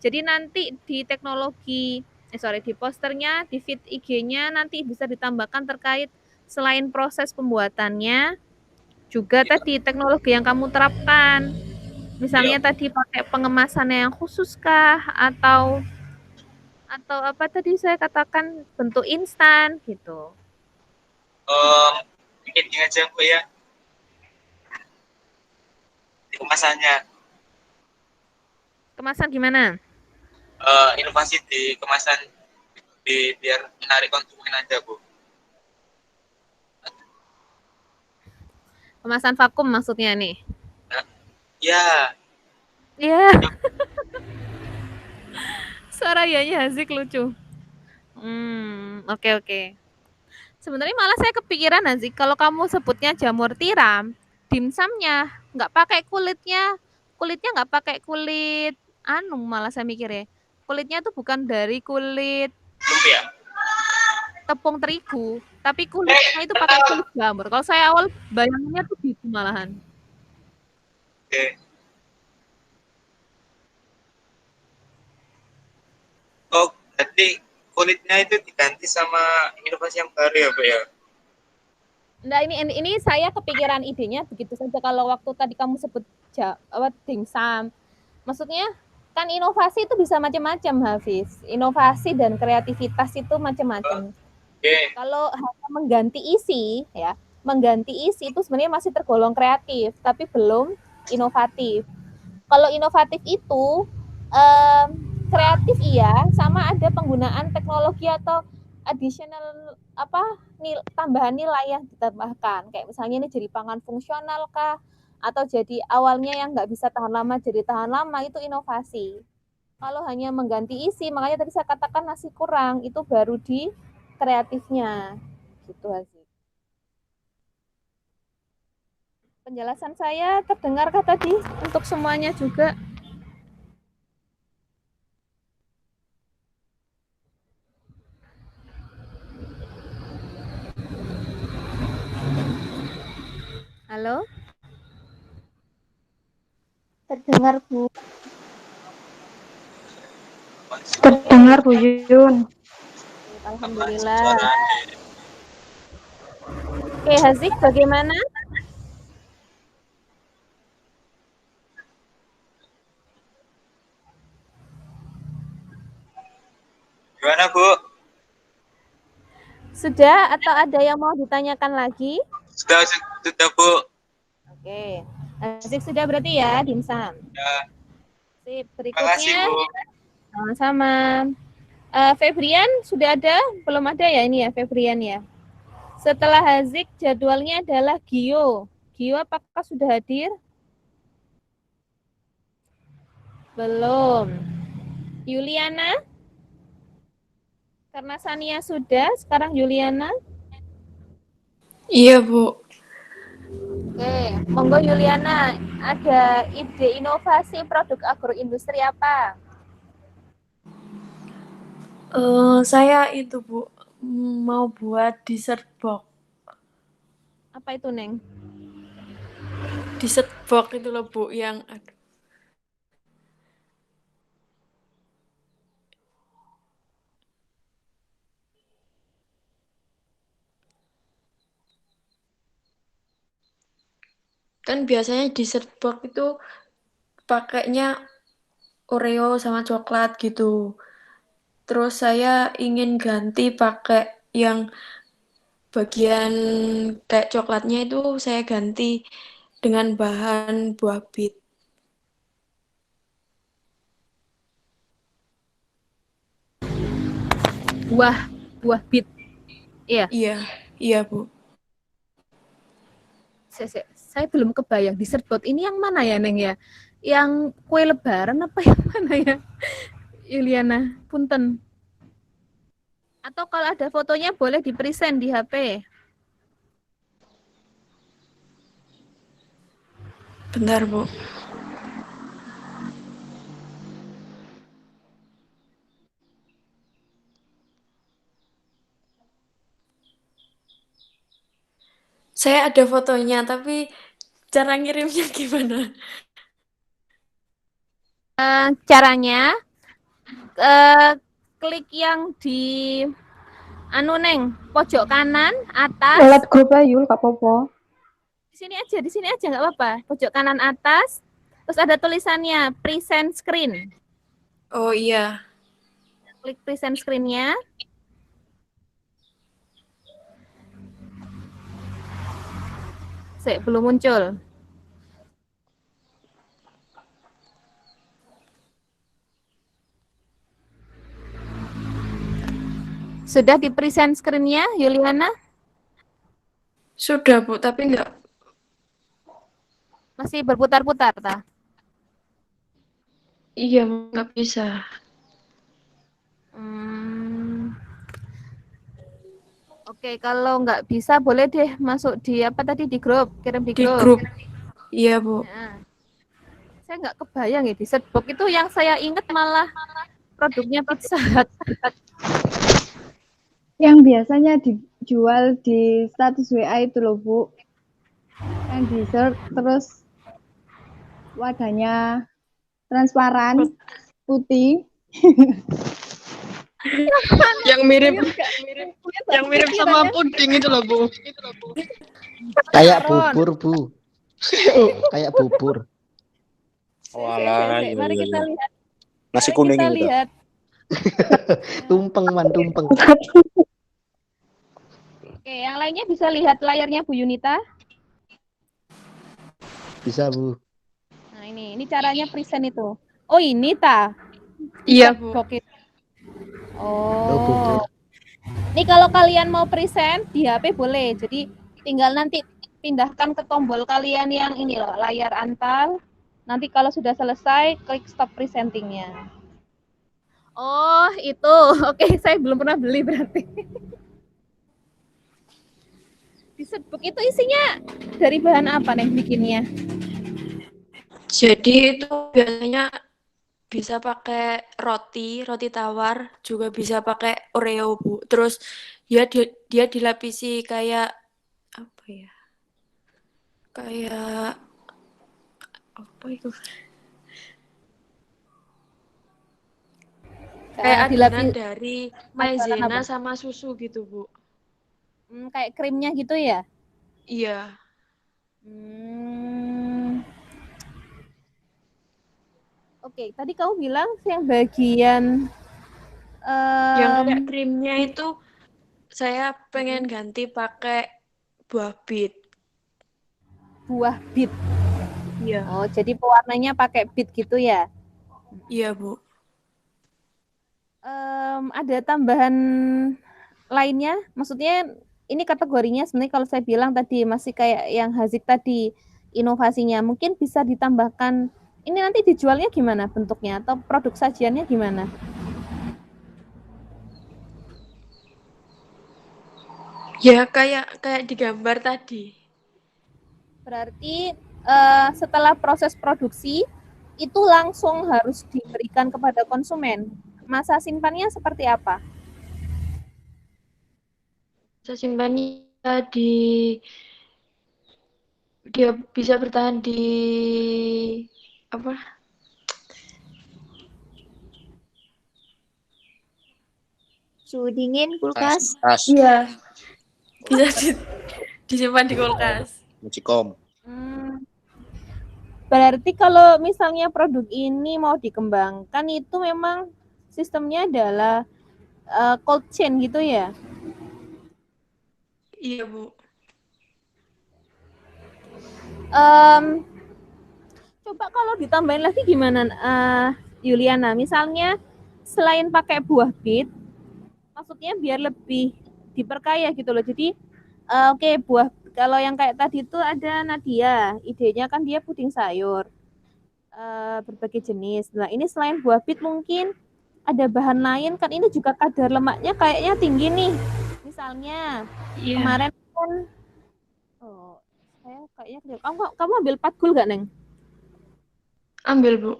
Jadi nanti di di posternya, di feed IG-nya nanti bisa ditambahkan terkait selain proses pembuatannya, juga tadi teknologi yang kamu terapkan. Misalnya tadi pakai pengemasannya yang khusus kah atau apa tadi saya katakan bentuk instan gitu. Bikin aja Bu ya. Kemasannya. Kemasan gimana? Inovasi di kemasan biar menarik konsumen aja Bu. Kemasan vakum maksudnya nih. Ya. Iya. Suara yanya Hazik lucu. Oke. Sebenarnya malah saya kepikiran Hazik, kalau kamu sebutnya jamur tiram, dimsumnya nggak pakai kulitnya nggak pakai kulit malah saya mikir ya. Kulitnya tuh bukan dari kulit Lumpia. tepung terigu, tapi kulitnya itu pakai kulit jamur. Kalau saya awal bayangannya tuh gitu malahan. Oke. Oh, berarti kulitnya itu diganti sama inovasi yang baru ya Bu ya? Nah, ini saya kepikiran idenya begitu saja. Kalau waktu tadi kamu sebut dimsum, maksudnya kan inovasi itu bisa macam-macam, Hafiz. Inovasi dan kreativitas itu macam-macam. Kalau hanya mengganti isi itu sebenarnya masih tergolong kreatif, tapi belum inovatif. Kalau inovatif itu kreatif iya, sama ada penggunaan teknologi atau additional tambahan nilai yang ditambahkan. Kayak misalnya ini jadi pangan fungsional kah? Atau jadi awalnya yang nggak bisa tahan lama jadi tahan lama, itu inovasi. Kalau hanya mengganti isi, makanya tadi saya katakan masih kurang, itu baru di kreatifnya. Gitu Hazik. Penjelasan saya terdengarkah tadi untuk semuanya juga? Halo? Terdengar, Bu. Terdengar Bu Yun. Alhamdulillah. Oke, Hazik bagaimana? Gimana Bu? Sudah atau ada yang mau ditanyakan lagi? Sudah Bu. Oke. Hazik sudah berarti ya, dimsum. Ya. Sip, Terima kasih berikutnya. Bu. Sama-sama. Febrian sudah ada? Belum ada ya ini ya, Febrian ya. Setelah Hazik jadwalnya adalah Gio. Gio apakah sudah hadir? Belum. Yuliana? Karena Sania sudah, sekarang Yuliana. Iya, Bu. Oke, monggo Yuliana, ada ide inovasi produk agroindustri apa? Saya itu, Bu, mau buat dessert box. Apa itu, Neng? Dessert box itu loh, Bu, yang kan biasanya dessert box itu pakainya Oreo sama coklat gitu. Terus saya ingin ganti pakai yang bagian kayak coklatnya itu saya ganti dengan bahan buah bit. Buah bit. Iya. Iya Bu. Saya belum kebayang dessert ini yang mana ya, Neng ya? Yang kue lebaran apa yang mana ya? Yuliana, punten. Atau kalau ada fotonya boleh di-present di HP. Bentar Bu. Saya ada fotonya, tapi cara ngirimnya gimana? Caranya klik yang di Neng, pojok kanan atas. Lewat grup aja Yul, gak apa-apa. Di sini aja nggak apa-apa. Pojok kanan atas, terus ada tulisannya present screen. Oh iya. Klik present screen-nya. Belum muncul. Sudah di present screen-nya, Yuliana? Sudah Bu, tapi Masih berputar-putar, ta? Iya, nggak bisa. Oke, kalau nggak bisa boleh deh masuk di apa tadi di grup, kirim di grup. Di grup. Iya Bu. Nah, saya nggak kebayang ya di setbox itu yang saya ingat malah produknya Pizza Hut. Yang biasanya dijual di status WA itu loh Bu. Yang dessert terus wadahnya transparan putih. yang mirip sama puding itu loh Bu. Kayak bubur Bu. Kayak bubur. Walah, Mari kita lihat. nasi kuning kita gitu. lihat. Tumpeng man, tumpeng. Oke, yang lainnya bisa lihat layarnya Bu Yunita. Bisa Bu. Nah ini caranya present itu. Oh ini ta? Iya Bu. Oh. Ini kalau kalian mau present di HP boleh. Jadi tinggal nanti pindahkan ke tombol kalian yang ini loh, layar antal. Nanti kalau sudah selesai klik stop presentingnya. Oh itu, oke saya belum pernah beli berarti. Dessertbook itu isinya dari bahan apa nih bikinnya? Jadi itu biasanya bisa pakai roti tawar, juga bisa pakai Oreo Bu. Terus dia dilapisi kayak apa ya? Kayak apa itu? Kayak adonan dari maizena sama susu gitu Bu. Kayak krimnya gitu ya? Iya. Oke, tadi kamu bilang yang bagian yang kayak krimnya itu saya pengen ganti pakai buah bit. Buah bit. Iya. Oh, jadi pewarnanya pakai bit gitu ya? Iya Bu. Ada tambahan lainnya? Maksudnya ini kategorinya sebenarnya kalau saya bilang tadi masih kayak yang Hazik tadi inovasinya. Mungkin bisa ditambahkan, ini nanti dijualnya gimana bentuknya atau produk sajiannya gimana? Ya kayak digambar tadi. Berarti setelah proses produksi itu langsung harus diberikan kepada konsumen. Masa simpannya seperti apa? Masa simpannya dia bisa bertahan di apa? Suhu dingin, kulkas. Iya. Bisa disimpan di kulkas. Magicom. Berarti kalau misalnya produk ini mau dikembangkan itu memang sistemnya adalah cold chain gitu ya? Iya, Bu. Coba kalau ditambahin lagi gimana, Yuliana? Misalnya selain pakai buah bit, maksudnya biar lebih diperkaya gitu loh. Jadi oke, buah kalau yang kayak tadi itu ada Nadia, idenya kan dia puding sayur berbagai jenis. Nah ini selain buah bit mungkin ada bahan lain kan, ini juga kadar lemaknya kayaknya tinggi nih. Misalnya kemarin kan, saya kayaknya kamu ambil patgul gak, Neng? Ambil, Bu.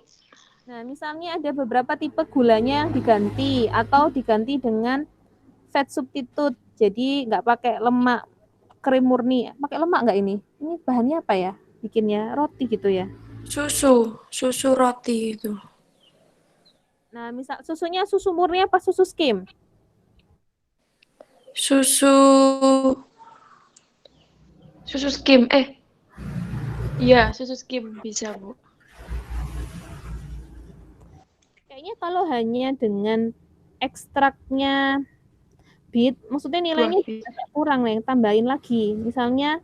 Nah, misalnya ada beberapa tipe gulanya yang diganti atau diganti dengan fat substitute. Jadi nggak pakai lemak krim murni. Pakai lemak nggak ini? Ini bahannya apa ya? Bikinnya roti gitu ya. Susu roti itu. Nah, misal susunya susu murni apa susu skim? Susu skim. Iya, susu skim bisa, Bu. Kayaknya kalau hanya dengan ekstraknya bit, maksudnya nilainya agak kurang nih, tambahin lagi. Misalnya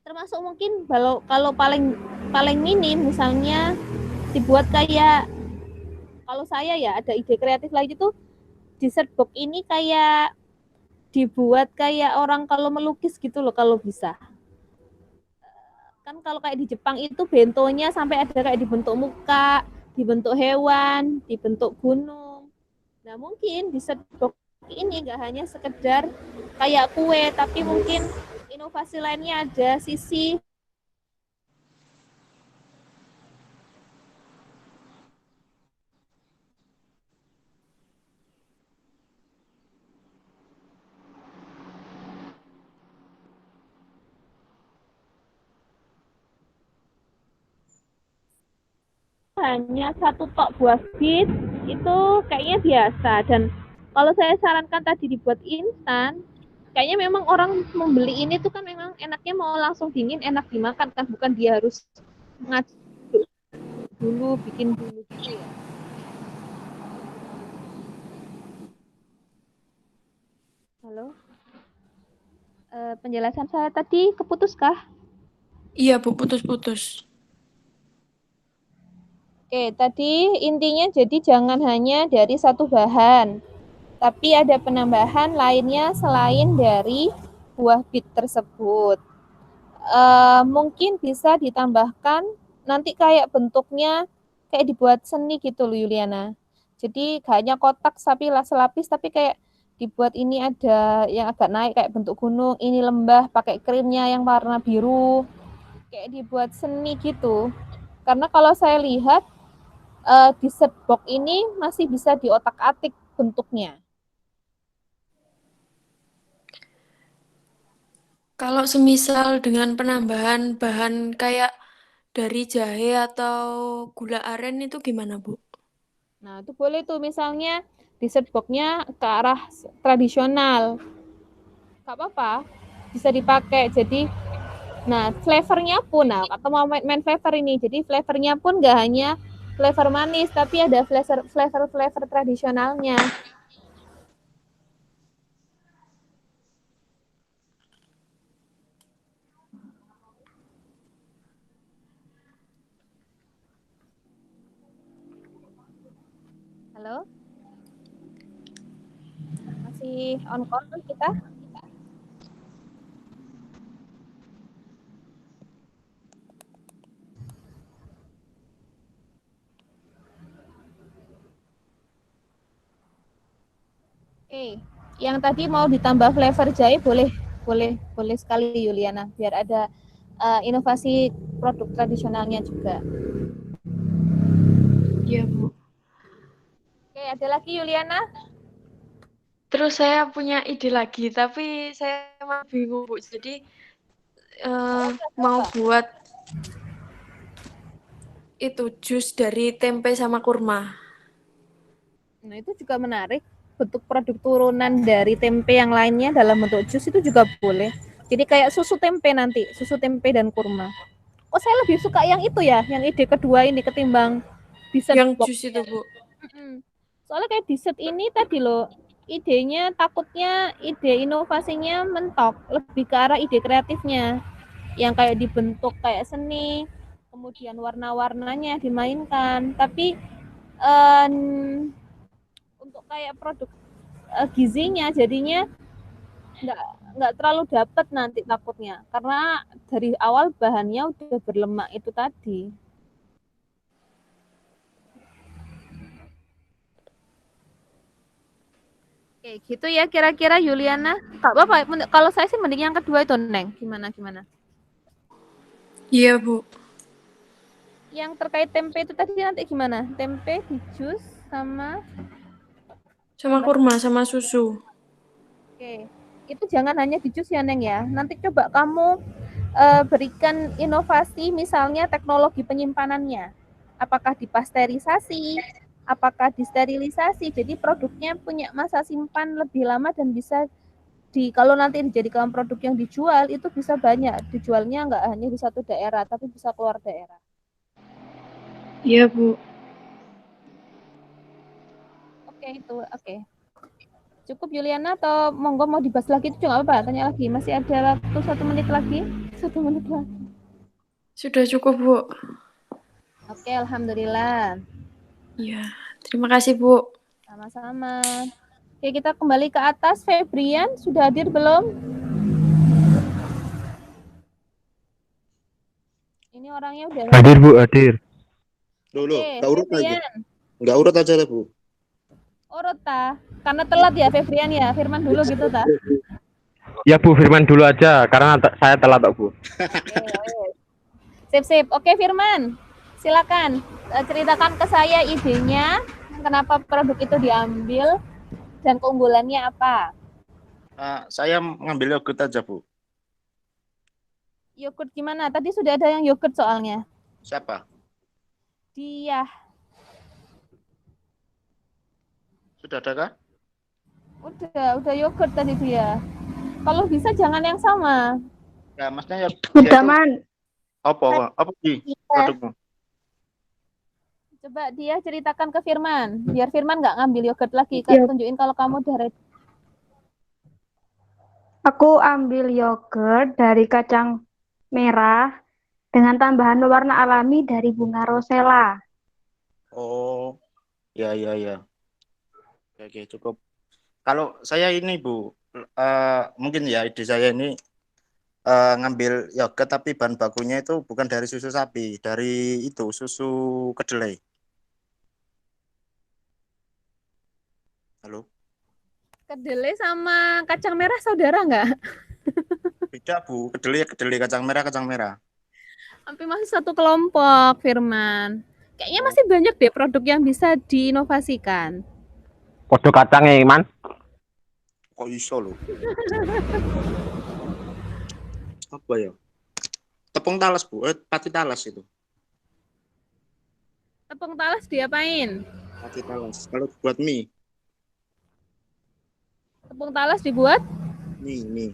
termasuk mungkin kalau paling minim misalnya dibuat kayak, kalau saya ya ada ide kreatif lagi tuh, dessert box ini kayak dibuat kayak orang kalau melukis gitu loh kalau bisa. Kan kalau kayak di Jepang itu bentonya sampai ada kayak dibentuk muka, dibentuk hewan, dibentuk gunung. Nah mungkin dessert box ini nggak hanya sekedar kayak kue, tapi mungkin inovasi lainnya ada sisi hanya satu tok buah bit itu kayaknya biasa. Dan kalau saya sarankan tadi dibuat instan, kayaknya memang orang membeli ini tuh kan memang enaknya mau langsung dingin, enak dimakan kan, bukan dia harus ngaduk dulu, bikin dulu gitu ya. Halo, penjelasan saya tadi keputuskah? Iya, Bu, putus-putus. Oke, tadi intinya jadi jangan hanya dari satu bahan, tapi ada penambahan lainnya selain dari buah bit tersebut. Mungkin bisa ditambahkan nanti kayak bentuknya kayak dibuat seni gitu loh Yuliana. Jadi gak hanya kotak tapi selapis, tapi kayak dibuat ini ada yang agak naik kayak bentuk gunung, ini lembah pakai krimnya yang warna biru, kayak dibuat seni gitu. Karena kalau saya lihat dessert box ini masih bisa diotak-atik bentuknya. Kalau semisal dengan penambahan bahan kayak dari jahe atau gula aren itu gimana, Bu? Nah, itu boleh tuh misalnya dessert box-nya ke arah tradisional. Gak apa-apa, bisa dipakai. Jadi, nah flavornya pun, nah atau mau main flavor ini, jadi flavornya pun gak hanya flavor manis, tapi ada flavor tradisionalnya. Halo? Masih on call kita? Oke, yang tadi mau ditambah flavor jahe boleh sekali Yuliana, biar ada inovasi produk tradisionalnya juga. Iya, Bu. Oke, ada lagi Yuliana? Terus saya punya ide lagi, tapi saya masih bingung, Bu. Jadi mau buat itu jus dari tempe sama kurma. Nah, itu juga menarik. Bentuk produk turunan dari tempe yang lainnya dalam bentuk jus itu juga boleh. Jadi kayak susu tempe nanti, susu tempe dan kurma. Kok saya lebih suka yang itu ya, yang ide kedua ini ketimbang dessert yang box. jus itu, Bu. Soalnya kayak dessert ini tadi loh, idenya takutnya ide inovasinya mentok, lebih ke arah ide kreatifnya yang kayak dibentuk kayak seni, kemudian warna-warnanya dimainkan. Tapi untuk kayak produk gizinya jadinya nggak nggak terlalu dapet nanti takutnya karena dari awal bahannya udah berlemak itu tadi. Oke, gitu ya kira-kira Yuliana. Bapak, kalau saya sih mending yang kedua itu, Neng. Gimana? Iya, Bu. Yang terkait tempe itu tadi nanti gimana? Tempe di jus sama Kurma sama susu. Oke. Itu jangan hanya di jus ya, Neng ya. Nanti coba kamu berikan inovasi misalnya teknologi penyimpanannya. Apakah dipasterisasi, apakah disterilisasi. Jadi produknya punya masa simpan lebih lama dan bisa kalau nanti dijadikan produk yang dijual itu bisa banyak. Dijualnya nggak hanya di satu daerah, tapi bisa keluar daerah. Iya, Bu. Oke. Cukup Yuliana atau monggo mau dibahas lagi itu juga apa? Tanya lagi. Masih ada waktu 1 menit lagi. 1 menit lagi. Sudah cukup, Bu. Oke, alhamdulillah. Iya, terima kasih, Bu. Sama-sama. Oke, kita kembali ke atas. Febrian sudah hadir belum? Ini orangnya udah hadir, Bu, hadir. Dulu, Oke, nggak urut aja. Febrian. Nggak urut aja lah, Bu. Urut ta? Karena telat ya Febrian ya. Firman dulu gitu ta. Ya, Bu, Firman dulu aja karena saya telat, Bu. Sip. Oke, Firman. Silakan ceritakan ke saya idenya, kenapa produk itu diambil dan keunggulannya apa? Saya ngambil yogurt aja, Bu. Yogurt gimana? Tadi sudah ada yang yogurt soalnya. Siapa? Dia. Sudah ada kah? Udah yogurt tadi dia. Kalau bisa jangan yang sama. Ya, maksudnya Udah, Man. Apa sih produkmu? Coba dia ceritakan ke Firman. Biar Firman nggak ngambil yogurt lagi. Tunjukin kalau kamu udah ready. Aku ambil yogurt dari kacang merah dengan tambahan pewarna alami dari bunga rosella. Oh, ya. Oke, cukup. Kalau saya ini, Bu, mungkin ya ide saya ini ngambil yogurt tapi bahan bakunya itu bukan dari susu sapi, dari itu susu kedelai. Halo? Kedelai sama kacang merah saudara nggak? Beda, Bu. Kedelai kacang merah. Sampai masih satu kelompok, Firman. Kayaknya masih banyak deh produk yang bisa diinovasikan. Kode kacangnya, Man. Kok iso loh? Apa ya? Tepung talas, Bu. Pati talas itu. Tepung talas diapain? Pati talas. Kalau buat mie. Tepung talas dibuat? Mie.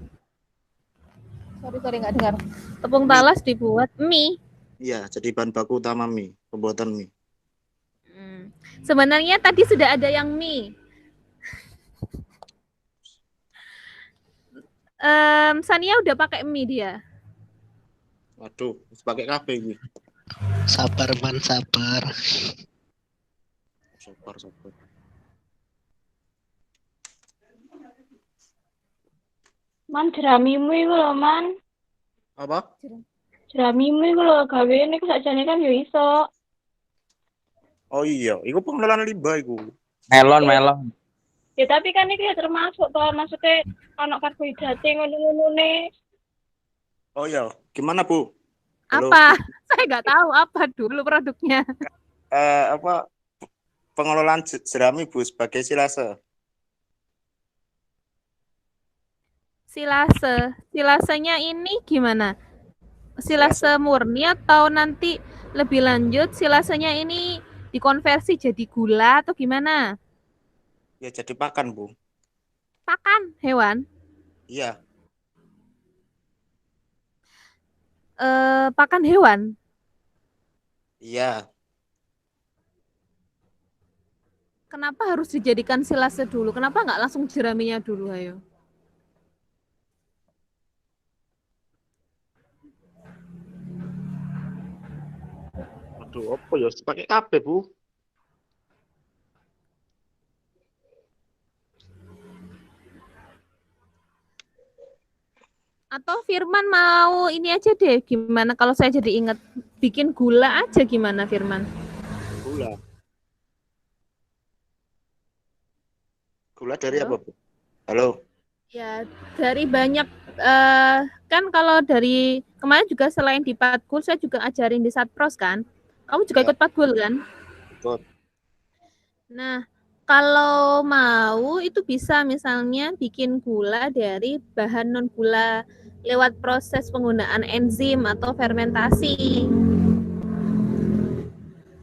Sorry nggak dengar. Tepung talas dibuat mie. Iya, jadi bahan baku utama mie, pembuatan mie. Sebenarnya tadi sudah ada yang mie. Sania udah pakai mie dia. Waduh, pakai kafe ini. Sabar, Man, sabar. Sabar. Man, jeramimu itu loh, Man. Apa? Jeramimu itu loh, gawe ini sakjane kan ya iso. Oh iya, itu pengelolaan limbah itu. Melon. Ya tapi kan ini termasuk toh, maksudnya ono karbohidratnya ngono-ngono. Oh iya, gimana, Bu? Apa? Saya nggak tahu apa dulu produknya. Pengelolaan jerami, Bu, sebagai silase. Silasenya ini gimana? Silase murni atau nanti lebih lanjut silasenya ini dikonversi jadi gula atau gimana? Ya jadi pakan, Bu. Pakan hewan? Iya. Pakan hewan? Iya. Kenapa harus dijadikan silase dulu? Kenapa nggak langsung jeraminya dulu, ayo? Aduh, apa ya? Pakai kabeh, Bu. Atau Firman mau ini aja deh, gimana kalau saya jadi ingat bikin gula aja gimana Firman? Gula. Gula dari Halo? apa, Bu? Halo. Ya, dari banyak kan kalau dari kemarin juga selain di Patkul saya juga ajarin di Satpros kan. Kamu juga Ya, ikut Patkul kan? ikut. Nah, kalau mau itu bisa misalnya bikin gula dari bahan non gula lewat proses penggunaan enzim atau fermentasi.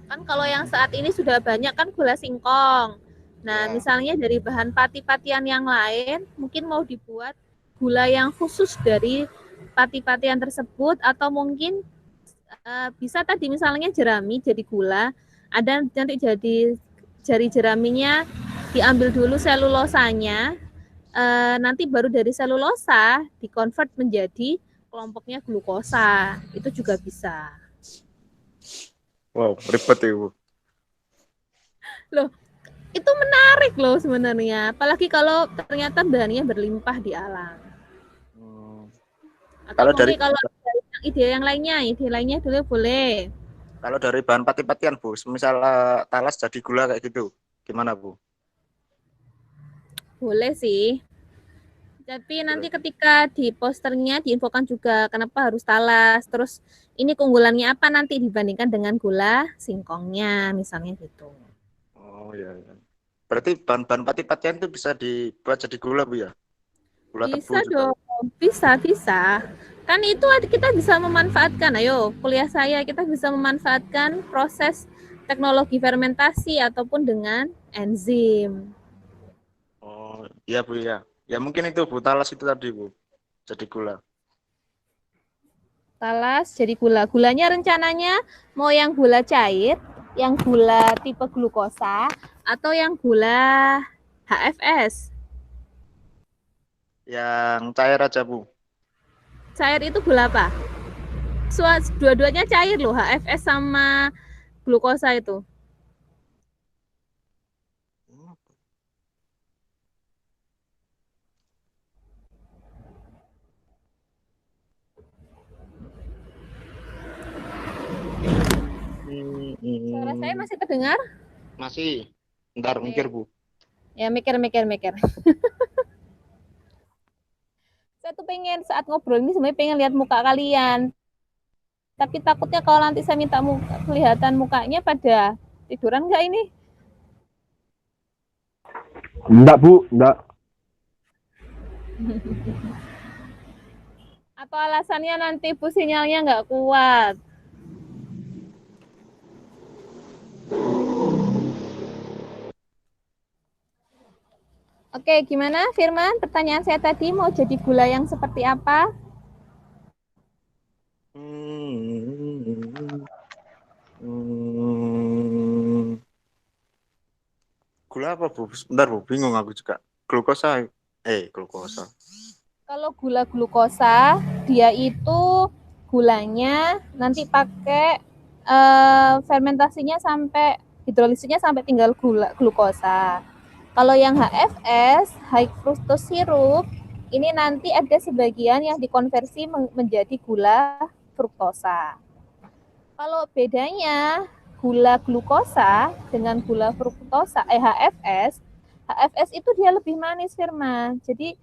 Kan kalau yang saat ini sudah banyak kan gula singkong. Nah, Ya. misalnya dari bahan pati-patian yang lain, mungkin mau dibuat gula yang khusus dari pati-patian tersebut atau mungkin bisa tadi misalnya jerami jadi gula, ada nanti jadi jari jeraminya diambil dulu selulosanya, nanti baru dari selulosa dikonvert menjadi kelompoknya glukosa, itu juga bisa. Wow, ribet ya, Bu. Loh, itu menarik loh sebenarnya, apalagi kalau ternyata bahannya berlimpah di alam. Atau Kalau mungkin dari kalau ide yang lainnya, ide lainnya dulu boleh. kalau dari bahan pati-patian, Bu, misal talas jadi gula kayak gitu, gimana, Bu? Boleh sih. Tapi nanti ketika di posternya diinfokan juga kenapa harus talas, terus ini keunggulannya apa nanti dibandingkan dengan gula singkongnya, misalnya gitu. Oh iya, iya. Berarti bahan-bahan pati-patian itu bisa dibuat jadi gula, Bu ya? Gula tebu Bisa juga. dong, bisa. Kan itu kita bisa memanfaatkan, ayo kuliah saya kita bisa memanfaatkan proses teknologi fermentasi ataupun dengan enzim. Oh iya, Bu ya. Ya mungkin itu, Bu, talas itu tadi, Bu. Jadi gula. Talas jadi gula. Gulanya rencananya mau yang gula cair, yang gula tipe glukosa, atau yang gula HFS. Yang cair aja, Bu. Cair itu gula apa? Dua-duanya cair loh, HFS sama glukosa itu. Suara saya masih terdengar? Masih. Bentar, mikir, Bu. Ya, mikir. Saya tuh pengen saat ngobrol ini sebenarnya pengen lihat muka kalian. Tapi takutnya kalau nanti saya minta kelihatan mukanya pada tiduran nggak ini? Enggak, Bu, enggak. Atau alasannya nanti Bu sinyalnya nggak kuat? Oke, gimana Firman? Pertanyaan saya tadi mau jadi gula yang seperti apa? Gula apa, Bu? Bentar, Bu, bingung aku juga. Glukosa. Glukosa. Kalau gula glukosa, dia itu gulanya nanti pakai fermentasinya sampai hidrolisisnya sampai tinggal glukosa. Kalau yang HFS, high fructose syrup, ini nanti ada sebagian yang dikonversi menjadi gula fruktosa. Kalau bedanya gula glukosa dengan gula fruktosa, HFS itu dia lebih manis, Firman. Jadi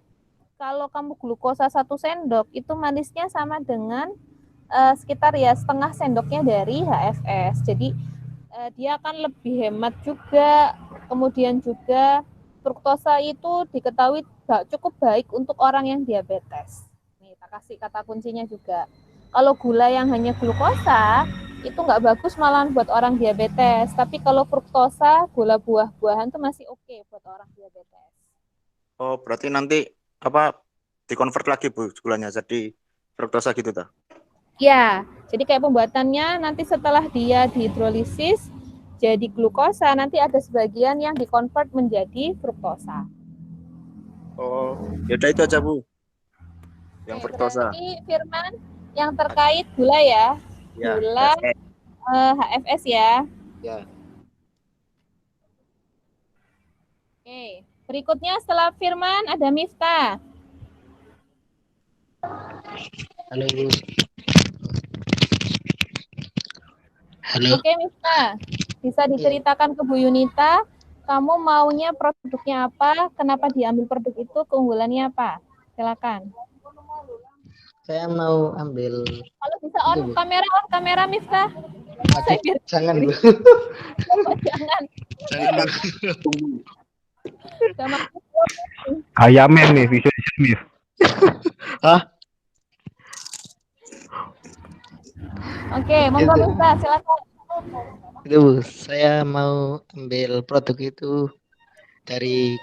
kalau kamu glukosa 1 sendok itu manisnya sama dengan sekitar ya setengah sendoknya dari HFS. Jadi dia akan lebih hemat juga. Kemudian juga fruktosa itu diketahui cukup baik untuk orang yang diabetes. Nih, tak kasih kata kuncinya juga. Kalau gula yang hanya glukosa itu nggak bagus malah buat orang diabetes. Tapi kalau fruktosa, gula buah-buahan itu masih oke buat orang diabetes. Oh, berarti nanti apa dikonvert lagi, Bu, gulanya jadi fruktosa gitu ta? Ya, jadi kayak pembuatannya nanti setelah dia dihidrolisis jadi glukosa, nanti ada sebagian yang dikonvert menjadi fruktosa. Oh, ya udah itu aja Bu. Yang Oke, fruktosa. berarti Firman yang terkait gula ya. Ya, Gula HFS ya. ya. Oke, berikutnya setelah Firman ada Miftah. Halo Bu. Halo. Oke Miftah, bisa diceritakan ke Bu Yunita, kamu maunya produknya apa, kenapa diambil produk itu, keunggulannya apa? Silakan. Saya mau ambil. Kalau bisa on kamera Miftah. Aduh, jangan Bu. Oh, jangan. Jangan. Ayamen nih, visualisasi nih. Hah? Oke, monggo Miftah, silakan. Itu Bu, saya mau ambil produk itu dari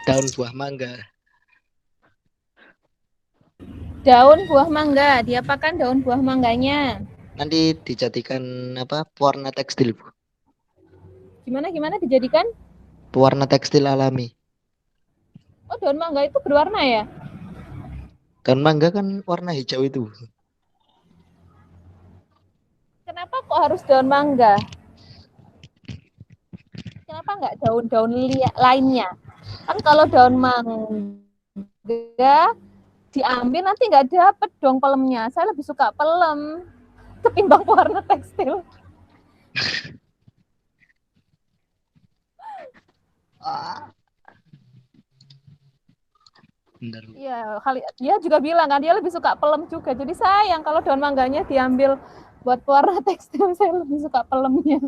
daun buah mangga. Daun buah mangga, diapakan daun buah mangganya? Nanti dijadikan apa? Pewarna tekstil, Bu. Gimana dijadikan? Pewarna tekstil alami. Oh, daun mangga itu berwarna ya? Daun mangga kan warna hijau itu. Kenapa kok harus daun mangga? Kenapa nggak daun-daun lainnya? Kan kalau daun mangga diambil nanti nggak dapet dong pelemnya. Saya lebih suka pelem ketimbang warna tekstil. Iya, dia juga bilang kan dia lebih suka pelem juga. Jadi sayang kalau daun mangganya diambil buat pewarna tekstil, saya lebih suka pelemnya.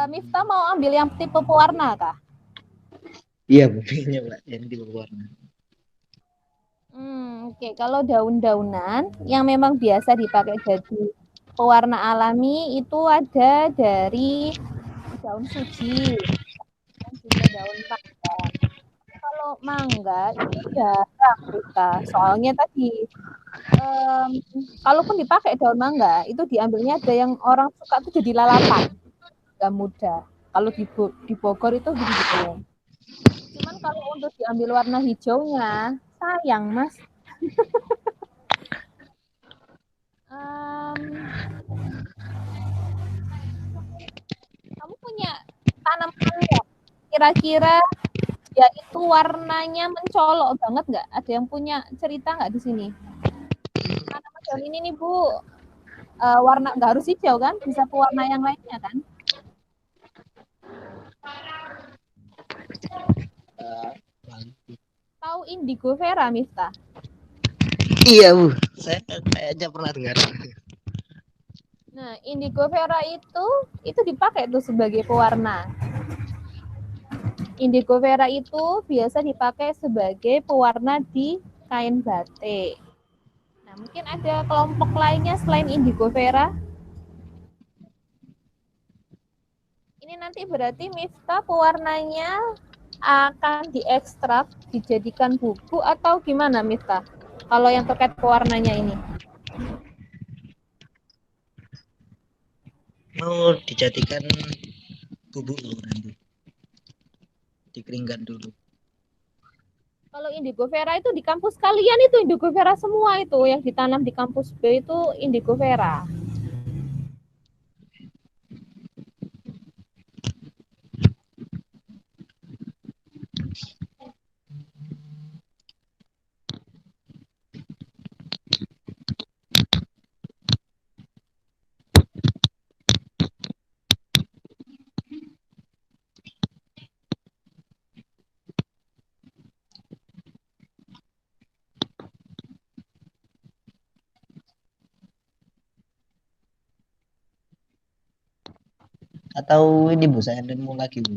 Miftah mau ambil yang tipe pewarna kah? Iya, buktinya Pak, yang tipe pewarna. Oke. Kalau daun-daunan yang memang biasa dipakai jadi pewarna alami itu ada dari daun suji dan juga daun mangga. Kalau mangga itu jarang kita, soalnya tadi kalaupun dipakai daun mangga itu diambilnya ada yang orang suka tuh jadi lalapan, gak mudah. Kalau di Bogor itu begitu. Cuman kalau untuk diambil warna hijaunya sayang Mas. Kamu punya tanaman nggak? Kira-kira ya itu warnanya mencolok banget nggak? Ada yang punya cerita nggak di sini? Tanaman daun ini nih Bu, warna nggak harus hijau kan? Bisa pewarna yang lainnya kan? Tahu indigo vera, Miftah? Iya Bu, saya kayaknya pernah dengar. Nah, indigo vera itu dipakai tuh sebagai pewarna. Indigo vera itu biasa dipakai sebagai pewarna di kain batik. Nah, mungkin ada kelompok lainnya selain indigo vera. Ini nanti berarti Miftah pewarnanya akan diekstrak, dijadikan bubuk atau gimana Miftah? Kalau yang terkait pewarnanya ini? Mau dijadikan bubuk nanti. Dikeringkan dulu. Kalau indigo vera itu di kampus kalian itu indigo vera semua itu yang ditanam di kampus B itu indigo vera. Atau ini Bu, saya nemu lagi Bu.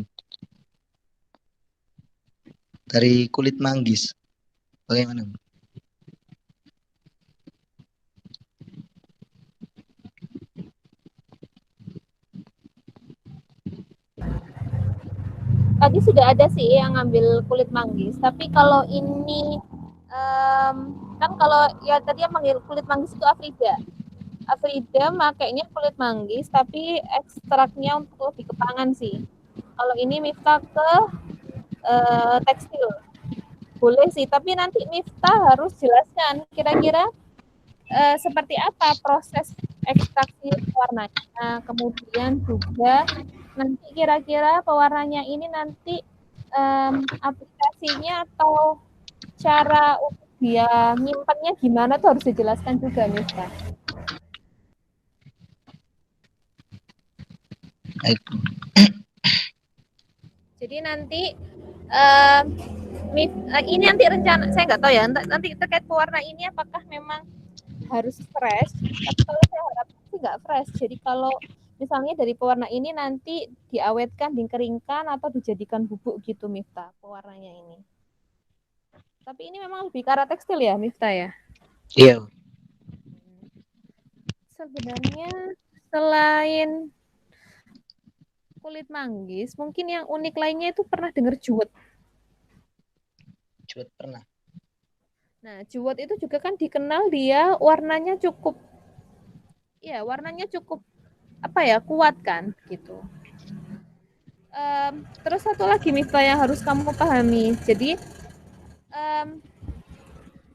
Dari kulit manggis. Bagaimana Bu? Tadi sudah ada sih yang ngambil kulit manggis, tapi kalau ini Kan kalau ya tadi yang manggil kulit manggis itu Afrida. Afrida makainya kulit manggis tapi ekstraknya untuk lebih ke pangan sih. Kalau ini Miftah ke tekstil. Boleh sih, tapi nanti Miftah harus jelaskan kira-kira seperti apa proses ekstraksi pewarnanya, kemudian juga nanti kira-kira pewarnanya ini nanti aplikasinya atau cara untuk dia nyimpannya gimana tuh harus dijelaskan juga Miftah. Jadi nanti ini nanti rencana saya nggak tahu ya nanti terkait pewarna ini apakah memang harus fresh, tapi kalau saya harap sih nggak fresh. Jadi kalau misalnya dari pewarna ini nanti diawetkan, dikeringkan atau dijadikan bubuk gitu Miftah pewarnanya ini. Tapi ini memang lebih ke arah tekstil ya Miftah ya? Iya. Sebenarnya selain kulit manggis, mungkin yang unik lainnya itu pernah dengar juwet. Juwet pernah. Nah, juwet itu juga kan dikenal dia warnanya cukup apa ya, kuat kan gitu. Terus satu lagi Miftah yang harus kamu pahami. Jadi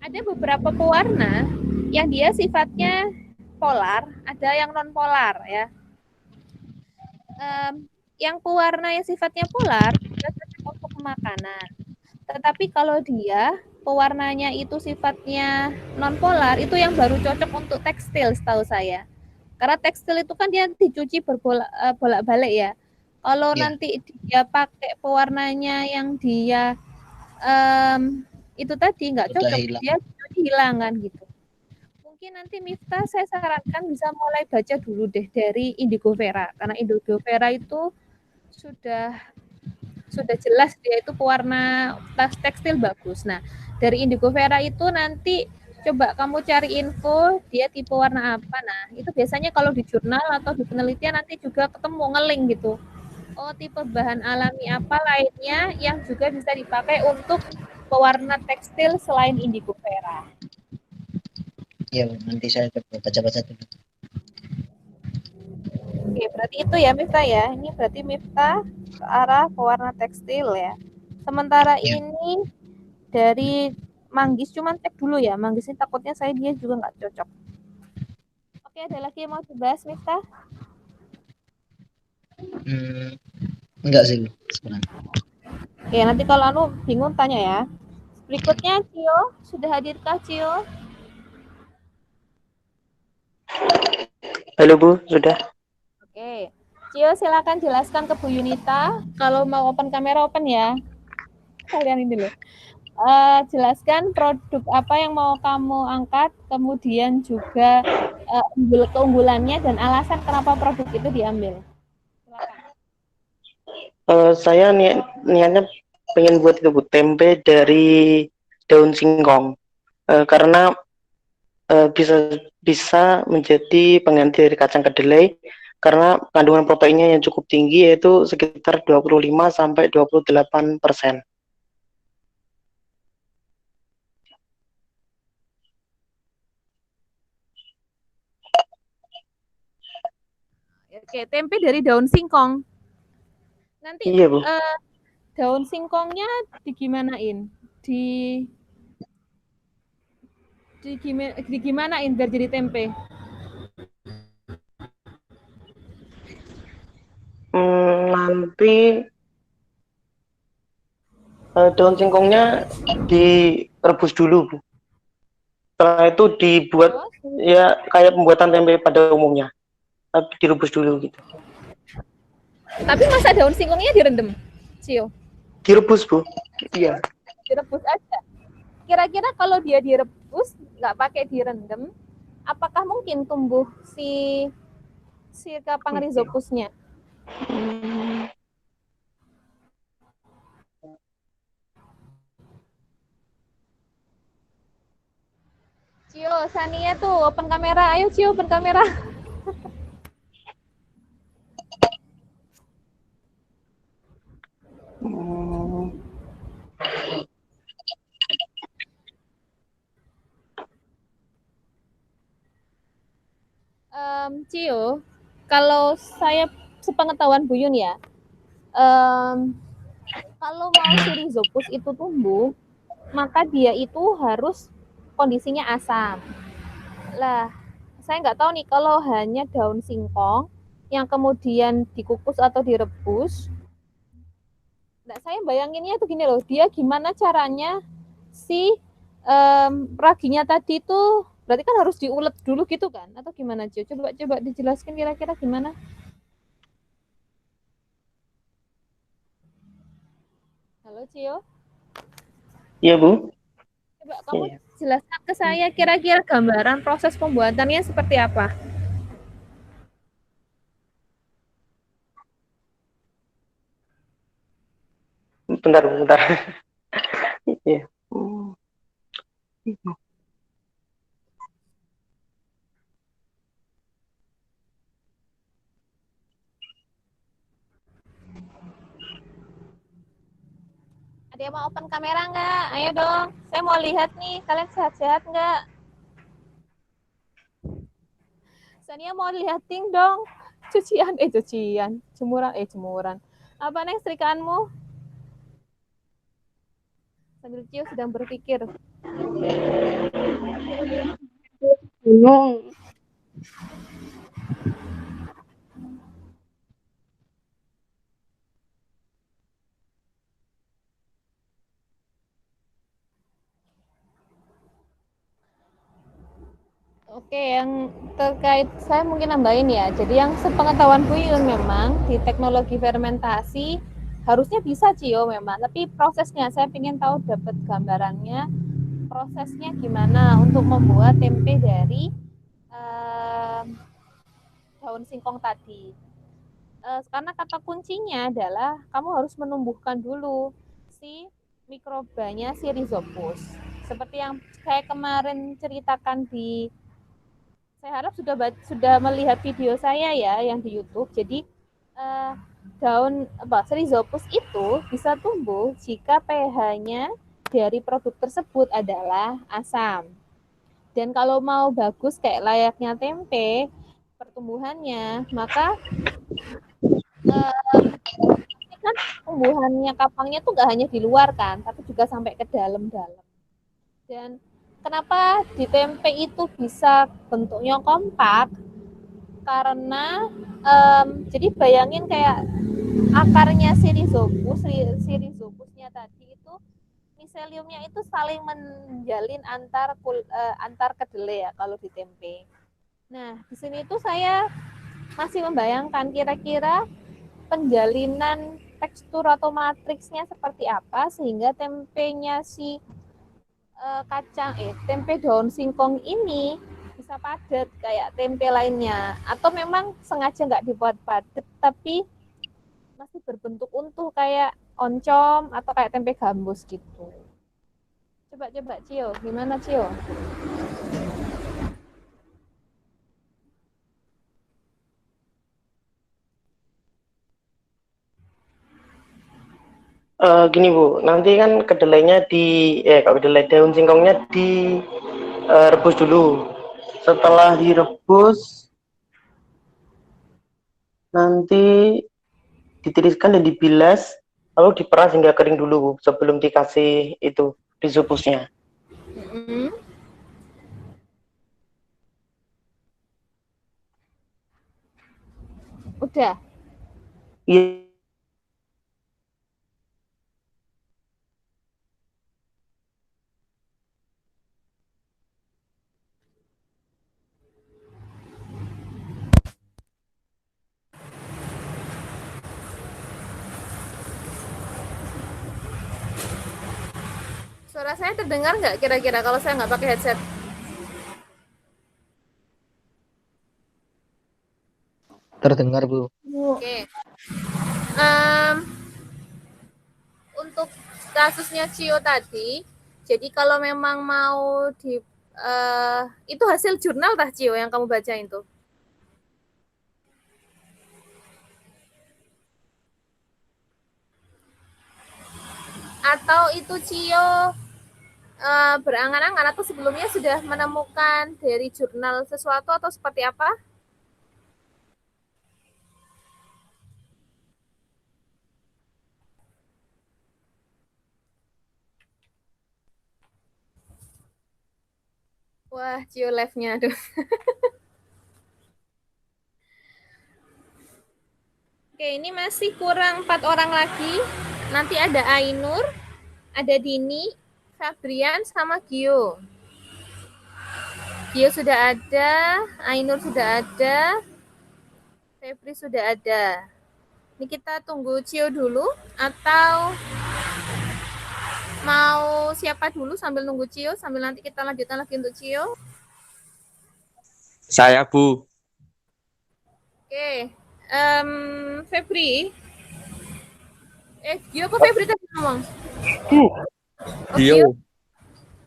ada beberapa pewarna yang dia sifatnya polar, ada yang non polar ya. Yang pewarna yang sifatnya polar tidak cocok untuk makanan. Tetapi kalau dia pewarnanya itu sifatnya non polar, itu yang baru cocok untuk tekstil setahu saya. Karena tekstil itu kan dia dicuci bolak-balik ya. Kalau nanti dia pakai pewarnanya yang dia itu tadi nggak cocok, dia dicuci hilang kan gitu. Mungkin nanti Miftah saya sarankan bisa mulai baca dulu deh dari Indigo Vera. Karena Indigo Vera itu sudah jelas dia itu pewarna tekstil bagus. Nah, dari Indigo Vera itu nanti coba kamu cari info dia tipe warna apa. Nah, itu biasanya kalau di jurnal atau di penelitian nanti juga ketemu ngeling gitu. Oh, tipe bahan alami apa lainnya yang juga bisa dipakai untuk pewarna tekstil selain Indigo Vera. Iya, nanti saya coba baca-baca dulu. Oke, berarti itu ya Miftah ya. Ini berarti Miftah ke arah pewarna tekstil ya. Sementara ini dari manggis, cuman cek dulu ya. Manggis ini takutnya dia juga nggak cocok. Oke, ada lagi yang mau dibahas Miftah? Enggak sih sebenarnya. Oke, nanti kalau anu bingung tanya ya. Berikutnya Cio, sudah hadirkah Cio? Halo Bu, sudah. Oke, Cio silakan jelaskan ke Bu Yunita. Kalau mau open kamera open ya. Kalian ini loh. Jelaskan produk apa yang mau kamu angkat, kemudian juga keunggulannya dan alasan kenapa produk itu diambil. Saya niatnya pengen buat itu Bu, tempe dari daun singkong, karena bisa menjadi pengganti dari kacang kedelai karena kandungan proteinnya yang cukup tinggi yaitu sekitar 25-28%. Oke, tempe dari daun singkong. Nanti iya, Bu. Daun singkongnya digimanain? Digimanain biar jadi tempe? Nanti daun singkongnya direbus dulu, Bu. Setelah itu dibuat ya kayak pembuatan tempe pada umumnya, tapi direbus dulu gitu. Tapi masa daun singkongnya direndam, Cio? Direbus, Bu. Iya. Direbus aja. Kira-kira kalau dia direbus, nggak pakai direndam, apakah mungkin tumbuh si kapang rhizopusnya? Cio, Sania tuh open kamera. Ayo Cio, open kamera. Cio, kalau saya sepengetahuan Buyun ya, kalau mau si rhizopus itu tumbuh, maka dia itu harus kondisinya asam. Lah, saya nggak tahu nih kalau hanya daun singkong yang kemudian dikukus atau direbus. Nah, saya bayanginnya tuh gini loh, dia gimana caranya si raginya tadi itu berarti kan harus diulet dulu gitu kan? Atau gimana, Cio? Coba dijelaskan kira-kira gimana? Halo, Cio. Iya, Bu. Coba kamu jelaskan ke saya kira-kira gambaran proses pembuatannya seperti apa? Bentar. Iya. Ada yang mau open kamera nggak? Ayo dong, saya mau lihat nih, kalian sehat-sehat nggak? Sania mau lihatin dong, cucian, jemuran. Apa neng setrikaanmu? Sambil Cio sedang berpikir. Gunung. Oke, yang terkait saya mungkin nambahin ya. Jadi yang sepengetahuan Buyun memang di teknologi fermentasi harusnya bisa Cio memang, tapi prosesnya saya ingin tahu dapat gambarannya prosesnya gimana untuk membuat tempe dari daun singkong tadi. Karena kata kuncinya adalah kamu harus menumbuhkan dulu si mikrobanya si rhizopus. Seperti yang saya kemarin ceritakan saya harap sudah melihat video saya ya yang di YouTube. Jadi daun rhizopus itu bisa tumbuh jika pH-nya dari produk tersebut adalah asam. Dan kalau mau bagus kayak layaknya tempe pertumbuhannya, maka kan tumbuhannya kapangnya tuh nggak hanya di luar kan, tapi juga sampai ke dalam-dalam. Dan kenapa di tempe itu bisa bentuknya kompak? Karena jadi bayangin kayak akarnya si rhizopusnya tadi itu miseliumnya itu saling menjalin antar kedelai ya kalau di tempe. Nah, di sini tuh saya masih membayangkan kira-kira penjalinan tekstur atau matriksnya seperti apa sehingga tempenya si tempe daun singkong ini bisa padat kayak tempe lainnya, atau memang sengaja nggak dibuat padat tapi masih berbentuk utuh kayak oncom atau kayak tempe gambus gitu. Coba Cio, gimana Cio? Gini Bu, nanti kan kedelainya kedelai daun singkongnya di rebus dulu. Setelah direbus, nanti ditiriskan dan dibilas, lalu diperas hingga kering dulu Bu, sebelum dikasih itu rhizopusnya. Udah. Iya. Suara saya terdengar nggak kira-kira kalau saya nggak pakai headset? Terdengar, Bu. Oke. Untuk kasusnya Cio tadi, jadi kalau memang mau itu hasil jurnal tah Cio yang kamu baca itu? Atau itu Cio berangan-angan atau sebelumnya sudah menemukan dari jurnal sesuatu atau seperti apa? Wah, Cio live-nya, aduh. Oke, ini masih kurang 4 orang lagi. Nanti ada Ainur, ada Dini, Fabrian, sama Gio. Gio sudah ada, Ainur sudah ada, Febri sudah ada. Ini kita tunggu Cio dulu, atau mau siapa dulu sambil nunggu Cio, sambil nanti kita lanjutkan lagi untuk Cio. Saya, Bu. Oke, Febri. Gio apa Febri tadi ngomong? Gio.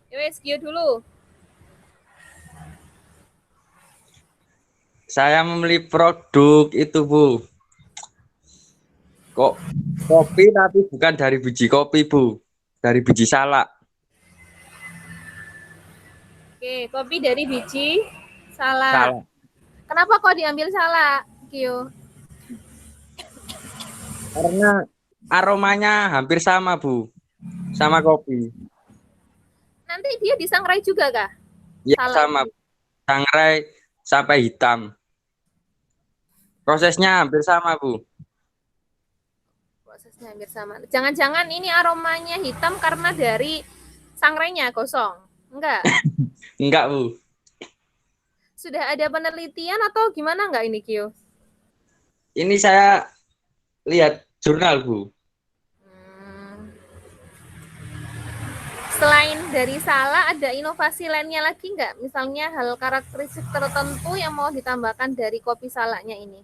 Wes, Gio dulu. Saya membeli produk itu, Bu. Kok kopi tapi bukan dari biji kopi, Bu. Dari biji salak. Oke, kopi dari biji salak. Kenapa kok diambil salak, Gio? Karena aromanya hampir sama, Bu. Sama kopi. Nanti dia disangrai juga, kah? Ya, salak. sama. Sangrai sampai hitam. Prosesnya hampir sama, Bu. Prosesnya hampir sama. Jangan-jangan ini aromanya hitam karena dari sangrainya kosong? Enggak? Enggak, Bu. Sudah ada penelitian atau gimana enggak ini, Gio? Ini saya lihat jurnal, Bu. Selain dari salak, ada inovasi lainnya lagi enggak? Misalnya hal karakteristik tertentu yang mau ditambahkan dari kopi salaknya ini?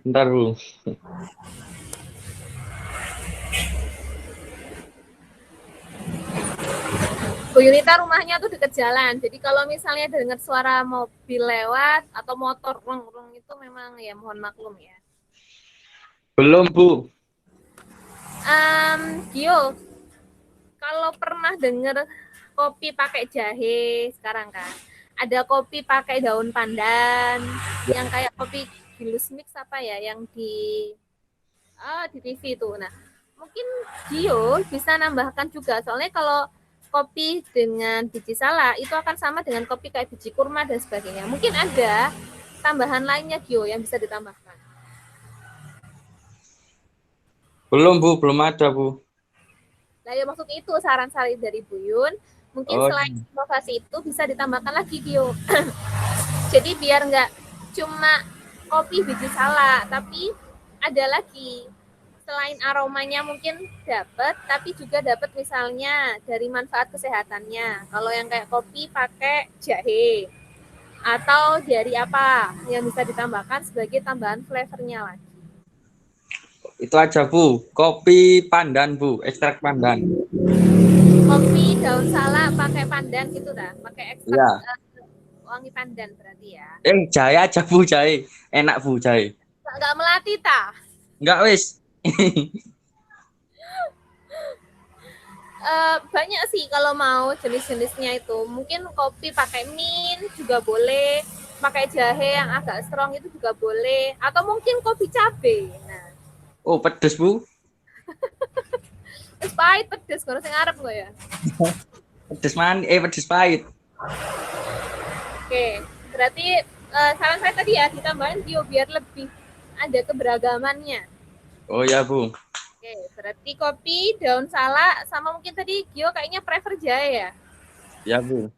Bentar, Bu. Bu Yunita rumahnya tuh deket jalan, jadi kalau misalnya dengar suara mobil lewat atau motor rong-rong itu memang ya mohon maklum ya. Belum, Bu. Gio, kalau pernah dengar kopi pakai jahe sekarang kan, ada kopi pakai daun pandan, yang kayak kopi Gilus Mix apa ya, yang di TV itu. Nah, mungkin Gio bisa nambahkan juga, soalnya kalau kopi dengan biji salak itu akan sama dengan kopi kayak biji kurma dan sebagainya. Mungkin ada tambahan lainnya, Gio, yang bisa ditambahkan. Belum, Bu. Belum ada, Bu. Nah, ya maksud itu saran-saran dari Bu Yun. Mungkin selain inovasi itu bisa ditambahkan lagi, Gio. Jadi biar nggak cuma kopi biji salak, tapi ada lagi. Selain aromanya mungkin dapat, tapi juga dapat misalnya dari manfaat kesehatannya. Kalau yang kayak kopi pakai jahe, atau dari apa yang bisa ditambahkan sebagai tambahan flavornya lagi. Itu aja, Bu. Kopi pandan, Bu. Ekstrak pandan. Kopi daun salak pakai pandan gitu dah, pakai ekstrak wangi pandan berarti ya. Jahe aja, Bu. Jahe. Enak, Bu, jahe. Nggak melati tah? Enggak, wis. Banyak sih kalau mau jenis-jenisnya itu. Mungkin kopi pakai mint juga boleh, pakai jahe yang agak strong itu juga boleh, atau mungkin kopi cabe. Nah. Oh, pedes, Bu. Pedes pahit, pedes. Kalau saya ngarep nggak ya? Pedes pedes pahit. Oke, berarti saran saya tadi ya ditambahin Gio biar lebih ada keberagamannya. Oh ya, Bu. Oke, berarti kopi, daun salak, sama mungkin tadi Gio kayaknya prefer jahe ya? Ya, Bu.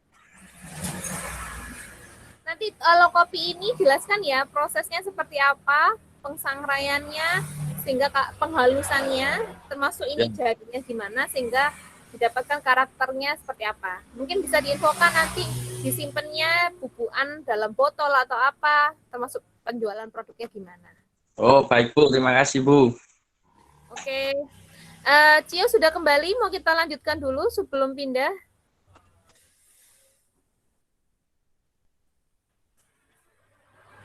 Nanti kalau kopi ini jelaskan ya prosesnya seperti apa, pengsangraiannya, sehingga penghalusannya, termasuk ini jadinya gimana, sehingga didapatkan karakternya seperti apa. Mungkin bisa diinfokan nanti disimpannya bubuan dalam botol atau apa, termasuk penjualan produknya gimana. Oh, baik, Bu. Terima kasih, Bu. Oke. Cio sudah kembali, mau kita lanjutkan dulu sebelum pindah.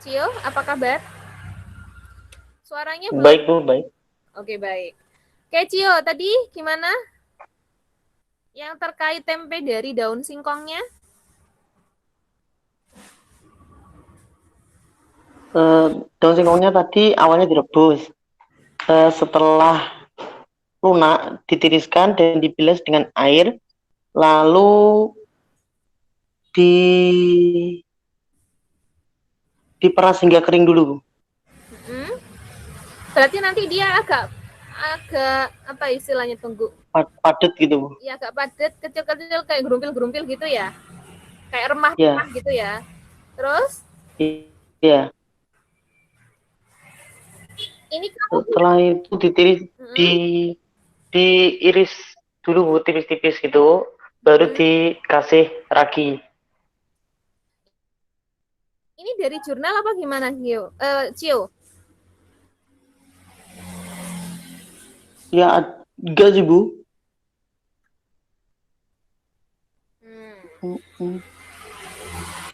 Cio, apa kabar? Suaranya belum? Baik, Bu, baik. Oke, baik. Oke, Cio, tadi gimana? Yang terkait tempe dari daun singkongnya? Daun singkongnya tadi awalnya direbus. Setelah lunak, ditiriskan dan dibilas dengan air lalu di diperas hingga kering dulu, Bu. Mm-mm. Berarti nanti dia agak apa istilahnya, tunggu. Padat gitu, Bu. Ya agak padat, kecil-kecil kayak gerumpil-gerumpil gitu ya. Kayak remah-remah Ya, gitu ya. Terus iya. ini kamu Setelah itu diiris dulu, Bu, tipis-tipis gitu, baru dikasih ragi. ini dari jurnal apa gimana, Cio? Ya, enggak sih, Bu.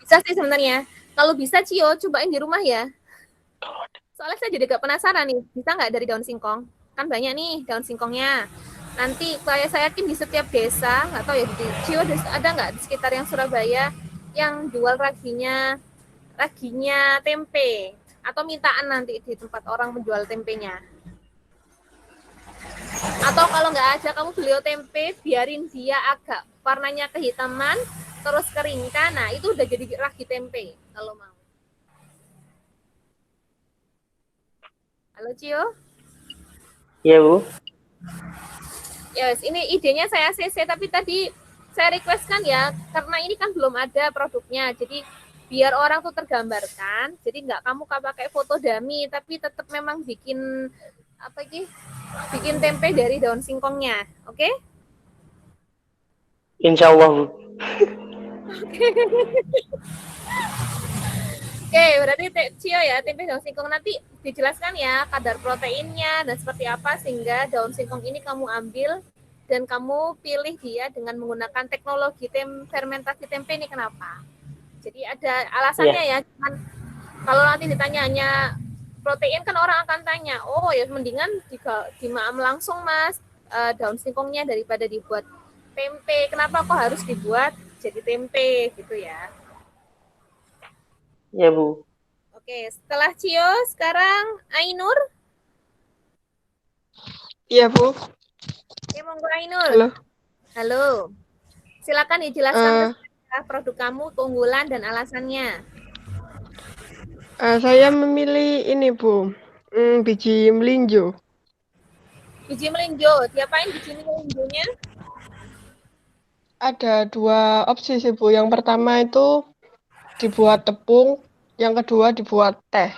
Bisa sih sebenarnya. Kalau bisa, Cio, cobain di rumah ya. Soalnya saya jadi agak penasaran nih, bisa nggak dari daun singkong? Kan banyak nih daun singkongnya. Nanti saya yakin di setiap desa, nggak tahu ya, di Cio ada nggak di sekitar yang Surabaya yang jual raginya tempe, atau mintaan nanti di tempat orang menjual tempenya. Atau kalau nggak ada, kamu beli tempe, biarin dia agak warnanya kehitaman, terus keringkan, nah itu udah jadi ragi tempe kalau mau. Halo Cio? Iya, Bu. Yes, ini idenya saya CC, tapi tadi saya requestkan ya, karena ini kan belum ada produknya, jadi biar orang tuh tergambarkan, jadi nggak kamu pakai foto dummy, tapi tetap memang bikin bikin tempe dari daun singkongnya, oke? Okay? Insya Allah, Bu. Oke, berarti Cio ya, tempe daun singkong nanti dijelaskan ya kadar proteinnya dan seperti apa, sehingga daun singkong ini kamu ambil dan kamu pilih dia dengan menggunakan teknologi fermentasi tempe ini. Kenapa? Jadi ada alasannya ya, cuman kalau nanti ditanya hanya protein kan orang akan tanya, oh ya mendingan dimaam langsung Mas daun singkongnya daripada dibuat tempe. Kenapa kok harus dibuat jadi tempe gitu ya? Ya, Bu. Oke, setelah Cio, sekarang Ainur. Iya, Bu. Oke, monggo Ainur. Halo. Halo. Silakan dijelaskan produk kamu, keunggulan dan alasannya. Saya memilih ini, Bu. Biji melinjo. Biji melinjo, diapain biji melinjonya? Ada 2 opsi sih, Bu. Yang pertama itu dibuat tepung, yang kedua dibuat teh.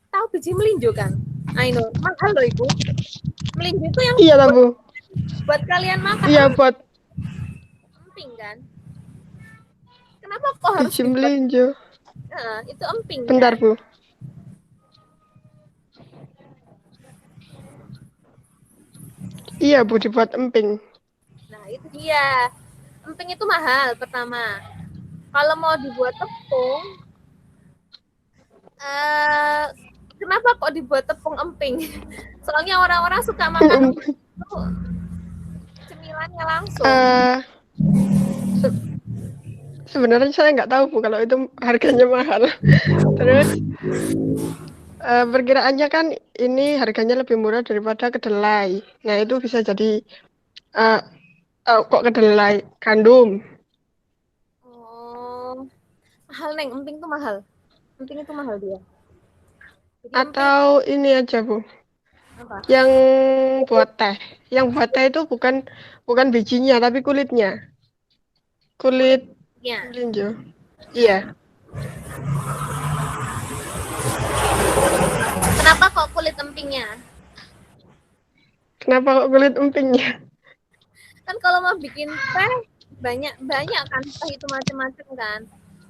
Tahu biji melinjo kan? Ainur, mahal loh itu. Melinjo itu yang iya, Bu. Buat kalian makan. Iya, buat emping kan? Kenapa kok harus biji melinjo? Nah, itu emping. Bentar, kan? Bu. Iya, Bu, dibuat emping. Nah, itu dia. Emping itu mahal pertama. Kalau mau dibuat tepung, kenapa kok dibuat tepung emping? Soalnya orang-orang suka makan cemilannya langsung. Sebenarnya saya nggak tahu, Bu, kalau itu harganya mahal. Terus perkiraannya kan ini harganya lebih murah daripada kedelai. Nah, itu bisa jadi kok kedelai gandum. Oh, mahal Neng, emping itu mahal. Emping itu mahal dia. Jadi atau ini aja, Bu. Apa? Yang buat teh. Yang buat teh itu bukan bijinya tapi kulitnya. Kulit melinjo. Iya. Kenapa kok kulit empingnya? Kenapa kok kulit empingnya? Kan kalau mau bikin teh banyak kan teh itu macam-macam kan.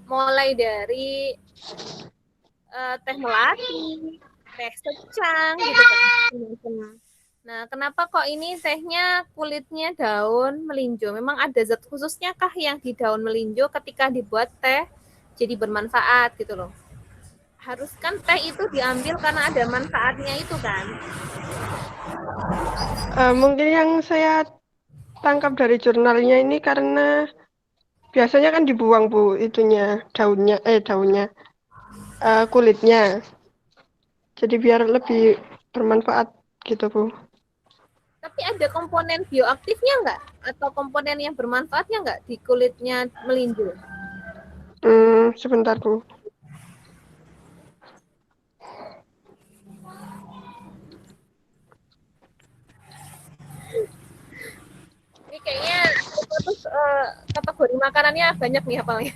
Mulai dari teh melati, teh secang gitu kan. Nah, kenapa kok ini tehnya kulitnya daun melinjo? Memang ada zat khususnya kah yang di daun melinjo ketika dibuat teh jadi bermanfaat gitu loh? Harus kan teh itu diambil karena ada manfaatnya itu kan? Mungkin yang saya tangkap dari jurnalnya ini karena biasanya kan dibuang, Bu, itunya daunnya kulitnya. Jadi biar lebih bermanfaat gitu, Bu. Tapi ada komponen bioaktifnya nggak? Atau komponen yang bermanfaatnya nggak di kulitnya melinjo? Sebentar, Bu. Ini kayaknya kategori makanannya banyak nih hafalnya.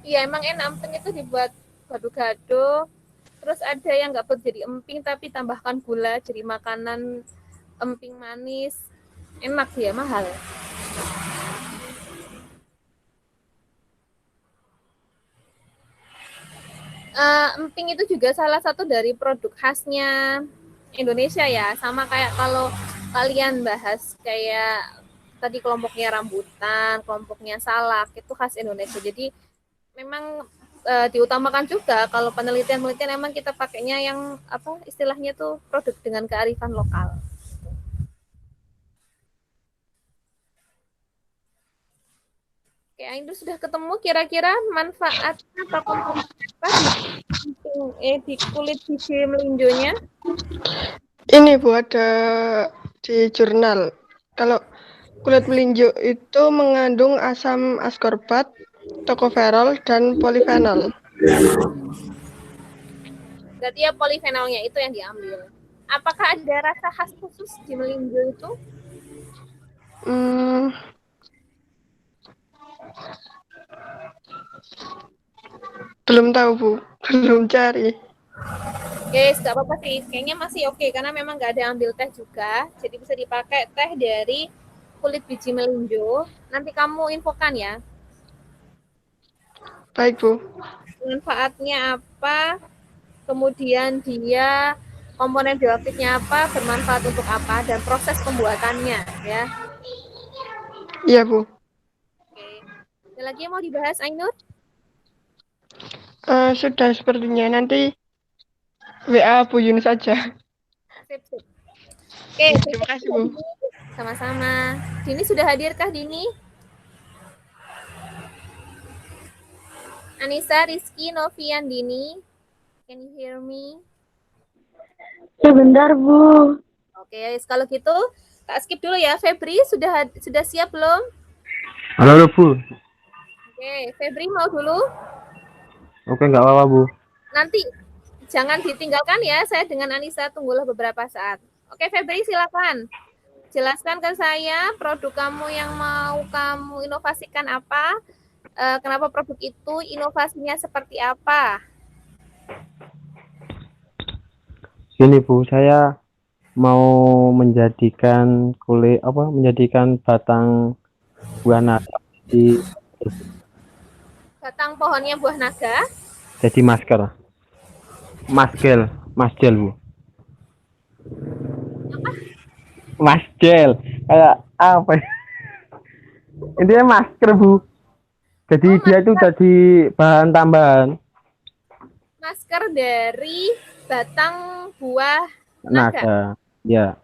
Iya, emang enak emping itu dibuat gado-gado. Terus ada yang nggak buat jadi emping tapi tambahkan gula jadi makanan emping manis. Enak sih ya, mahal. Emping itu juga salah satu dari produk khasnya Indonesia ya. Sama kayak kalau kalian bahas kayak tadi kelompoknya rambutan, kelompoknya salak, itu khas Indonesia. Jadi memang diutamakan juga kalau penelitian-penelitian emang kita pakainya yang apa istilahnya tuh produk dengan kearifan lokal. Oke, Aindu sudah ketemu kira-kira manfaat apa komponen apa di kulit biji melinjonya? Ini Bu ada di jurnal. Kalau kulit melinjo itu mengandung asam askorbat, tokoferol, dan polifenol. Berarti ya polifenolnya itu yang diambil. Apakah ada rasa khas khusus di melinjo itu? Belum tahu Bu, belum cari. Guys, nggak apa-apa sih. Kayaknya masih oke karena memang nggak ada ambil teh juga. Jadi bisa dipakai teh dari kulit biji melinjo. Nanti kamu infokan ya. Baik Bu. Manfaatnya apa? Kemudian dia komponen bioaktifnya apa? Bermanfaat untuk apa? Dan proses pembuatannya ya. Iya Bu. Oke. Ada lagi yang mau dibahas, Ainur? Sudah sepertinya. Nanti WA Bu Yunus saja. Sip. Oke, terima kasih Bu. Sama-sama. Dini sudah hadirkah Dini? Anissa, Rizky, Novian, Dini. Can you hear me? Sebentar Bu. Oke, kalau gitu tak skip dulu ya. Febri sudah siap belum? Halo Bu. Oke, Febri mau dulu? Oke, nggak apa-apa Bu. Nanti jangan ditinggalkan ya, saya dengan Anissa tunggulah beberapa saat. Oke, Febri silakan. Jelaskan ke saya produk kamu yang mau kamu inovasikan apa, kenapa produk itu, inovasinya seperti apa. Gini Bu, saya mau menjadikan menjadikan batang buah naga di Batang pohonnya buah naga. Jadi masker. Masgel Bu. Masgel. Kayak apa ya? Intinya masker Bu. Jadi dia itu jadi bahan tambahan. Masker dari batang buah naga. Ya.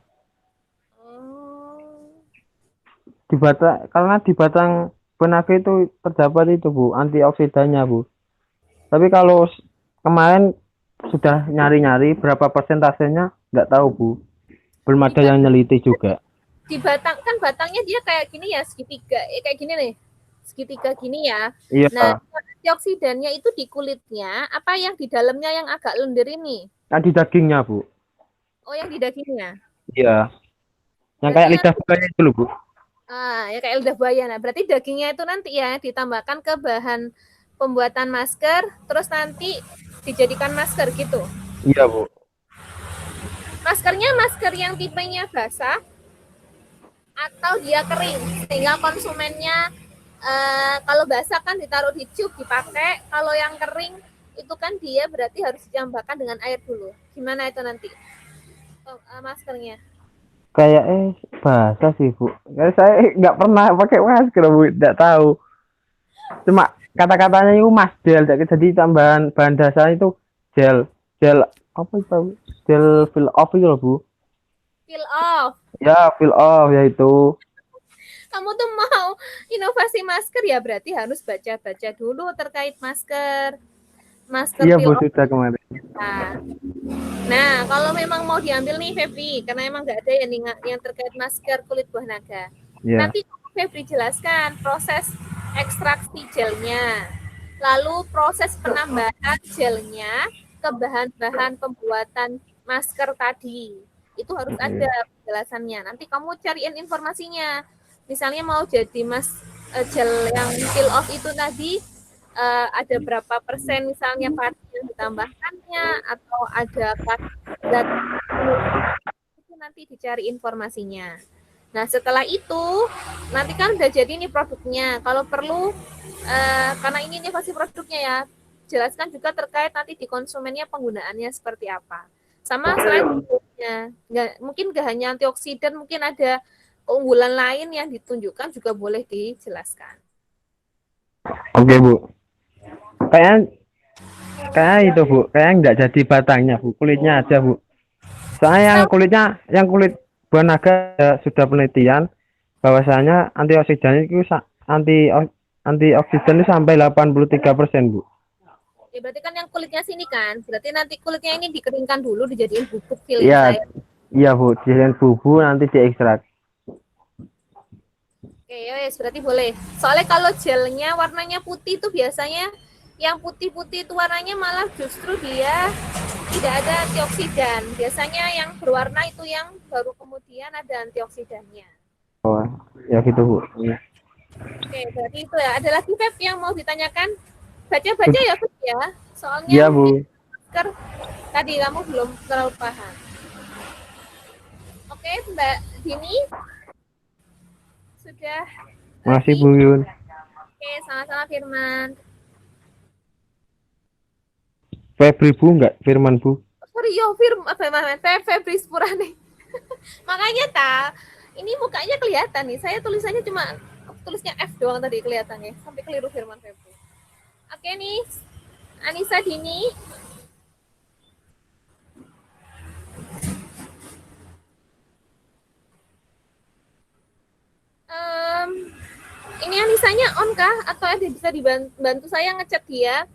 Karena di batang buah naga itu terdapat itu Bu, antioksidannya Bu. Tapi kalau kemarin sudah nyari-nyari berapa persentasenya nggak tahu Bu. Belum ada yang neliti juga. Di batang kan batangnya dia kayak gini ya, segitiga, kayak gini nih, segitiga gini ya. Iya. Nah, antioksidannya itu di kulitnya, apa yang di dalamnya yang agak lendir ini? Yang di dagingnya Bu. Oh, yang di dagingnya? Iya. Yang kayak lidah buaya itu loh Bu. Ya kayak lidah buaya. Nah, berarti dagingnya itu nanti ya ditambahkan ke bahan pembuatan masker, terus nanti dijadikan masker gitu. Iya Bu. Maskernya masker yang tipenya basah atau dia kering, sehingga konsumennya kalau basah kan ditaruh di tube dipakai, kalau yang kering itu kan dia berarti harus ditambahkan dengan air dulu. Gimana itu nanti maskernya? Kayak basah sih Bu. Saya nggak pernah pakai masker Bu, nggak tahu. Cuma kata-katanya itu masgel, jadi tambahan bahan dasar itu gel apa itu? Gel fill off itu loh Bu. Fill off. Ya, fill off ya itu. Kamu tuh mau inovasi masker ya berarti harus baca-baca dulu terkait masker. masker Iya peel Bu, off. sudah kemarin. Nah, kalau memang mau diambil nih Febri, karena emang nggak ada yang terkait masker kulit buah naga. Iya. Nanti Febri jelaskan proses ekstraksi gelnya, lalu proses penambahan gelnya ke bahan-bahan pembuatan masker tadi. Itu harus ada penjelasannya. Nanti kamu cariin informasinya. Misalnya mau jadi gel yang peel off itu tadi, ada berapa persen misalnya padi yang ditambahkannya, atau ada zat itu nanti dicari informasinya. Nah, setelah itu nanti kan udah jadi nih produknya. Kalau perlu karena ini pasti produknya ya, jelaskan juga terkait nanti di konsumennya penggunaannya seperti apa. Sama selain mungkin nggak hanya antioksidan, mungkin ada keunggulan lain yang ditunjukkan juga boleh dijelaskan. Oke Bu. Kayak itu Bu, kayak nggak jadi batangnya Bu, kulitnya aja Bu. Soalnya yang kulit buah naga sudah penelitian bahwasanya antioksidan itu antioksidan itu sampai 83% Bu. Ya, berarti kan yang kulitnya sini kan, berarti nanti kulitnya ini dikeringkan dulu, dijadiin bubuk feeling Iya, saya. iya Bu, dijadikan bubuk nanti diekstrak. Oke, yes, berarti boleh. Soalnya kalau gelnya warnanya putih itu biasanya yang putih-putih itu warnanya malah justru dia tidak ada antioksidan. Biasanya yang berwarna itu yang baru kemudian ada antioksidannya. Oh, ya gitu Bu. Iya. Oke, berarti itu ya. Ada lagi Feb yang mau ditanyakan? Baca-baca ya Feb ya. Soalnya Iya Bu. masker tadi kamu belum terlalu paham. Oke, Mbak Dini. Sudah. Makasih Bu Yun. Oke, sama-sama Firman. Febri Bu enggak? Firman Bu. Sorry, yo Febri Spurane. Makanya ini mukanya kelihatan nih. Saya tulisannya cuma tulisnya F doang tadi kelihatannya. Sampai keliru Firman Febri. Oke nih, Anissa Dini. Ini Anisanya on kah? Atau ada bisa dibantu saya ngechat dia?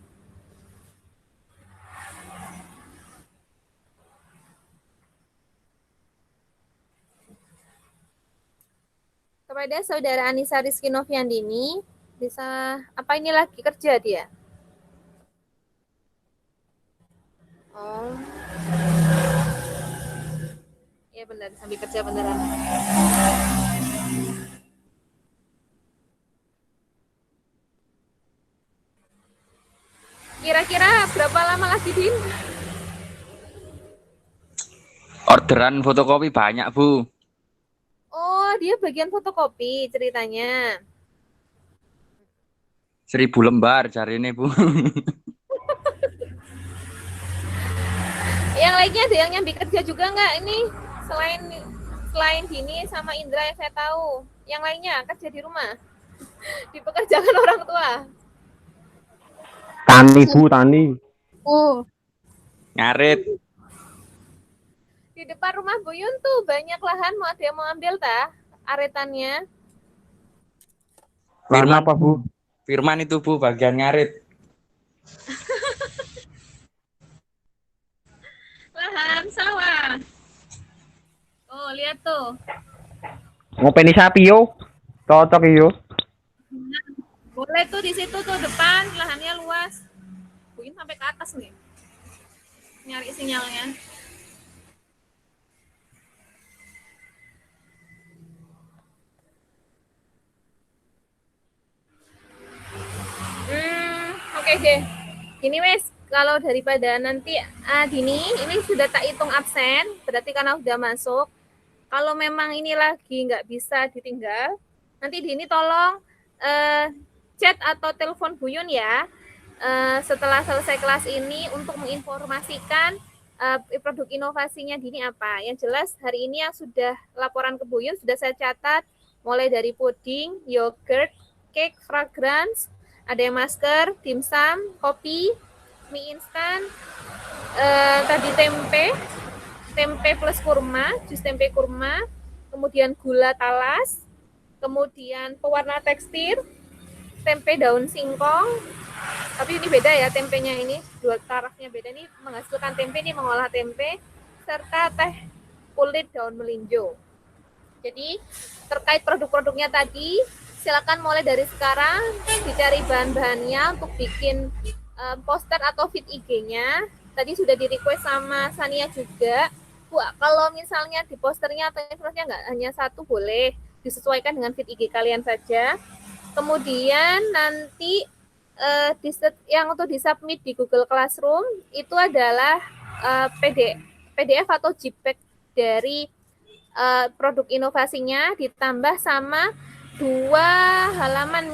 Kepada saudara Anissa Rizky Noviandini, bisa apa ini lagi kerja dia? Oh. Ya benar, sambil kerja beneran. Kira-kira berapa lama lagi, Din? Orderan fotokopi banyak Bu. Oh, dia bagian fotokopi ceritanya. 1000 lembar cari ini Bu. Yang lainnya ada yang nyambi kerja juga nggak ini? Selain Dini sama Indra yang saya tahu. Yang lainnya kerja di rumah. Dipekerjakan orang tua. Tani Bu, tani. Ngarit. Di depan rumah Bu Yun tuh banyak lahan, mau ada yang mau ambil aretannya. Firman apa Bu? Firman itu Bu bagian ngarit. Lahan sawah. Oh, lihat tuh. Ngopeni sapi yo. Cocok yo. Boleh tuh di situ tuh depan, lahannya luas. Bu Yun sampai ke atas nih. Nyari sinyalnya. Oke deh. Gini wes, kalau daripada nanti Dini ini sudah tak hitung absen, berarti karena udah masuk. Kalau memang ini lagi nggak bisa ditinggal, nanti Dini tolong chat atau telepon Bu Yun ya. Setelah selesai kelas ini untuk menginformasikan produk inovasinya Dini apa. Yang jelas hari ini yang sudah laporan ke Bu Yun sudah saya catat, mulai dari puding, yogurt, cake, fragrance, ada yang masker, dimsum, kopi, mie instan, tadi tempe plus kurma, jus tempe kurma, kemudian gula talas, kemudian pewarna tekstil, tempe daun singkong, Tapi ini beda ya tempenya ini, dua tarafnya beda nih, menghasilkan tempe nih, mengolah tempe serta teh kulit daun melinjo. Jadi terkait produk-produknya tadi, silakan mulai dari sekarang dicari bahan-bahannya untuk bikin poster atau feed IG-nya. Tadi sudah di request sama Sania juga. Bu, kalau misalnya di posternya atau influence-nya nggak hanya satu, boleh disesuaikan dengan feed IG kalian saja. Kemudian nanti yang untuk disubmit di Google Classroom itu adalah PDF atau JPEG dari produk inovasinya ditambah sama 2 halaman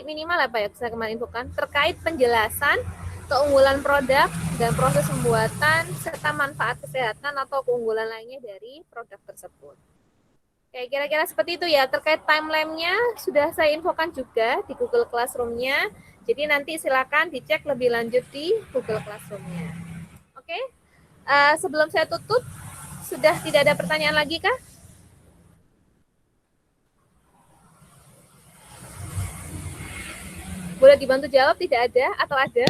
minimal apa ya saya kemarin infokan terkait penjelasan keunggulan produk dan proses pembuatan serta manfaat kesehatan atau keunggulan lainnya dari produk tersebut. Kayak kira-kira seperti itu ya. Terkait timeline-nya sudah saya infokan juga di Google Classroom-nya. Jadi nanti silakan dicek lebih lanjut di Google Classroom-nya. Oke. Sebelum saya tutup, sudah tidak ada pertanyaan lagi kah? Boleh dibantu jawab, tidak ada atau ada?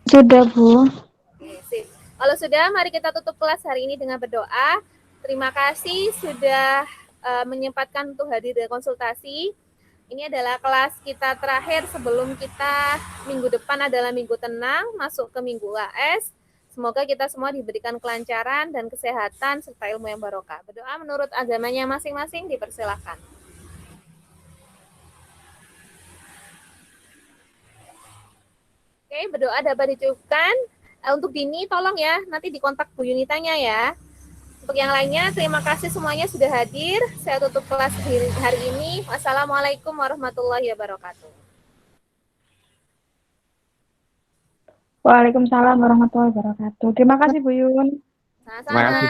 Sudah, Bu. Oke, sip. Kalau sudah, mari kita tutup kelas hari ini dengan berdoa. Terima kasih sudah menyempatkan untuk hadir dan konsultasi. Ini adalah kelas kita terakhir sebelum kita minggu depan adalah minggu tenang, masuk ke minggu AS. Semoga kita semua diberikan kelancaran dan kesehatan serta ilmu yang barokah. Berdoa menurut agamanya masing-masing, dipersilakan. Oke, berdoa dapat dicukupkan. Untuk Dini, tolong ya, nanti dikontak Bu Yunitanya ya. Untuk yang lainnya, terima kasih semuanya sudah hadir. Saya tutup kelas hari ini. Wassalamualaikum warahmatullahi wabarakatuh. Waalaikumsalam warahmatullahi wabarakatuh. Terima kasih Bu Yun. Sama-sama.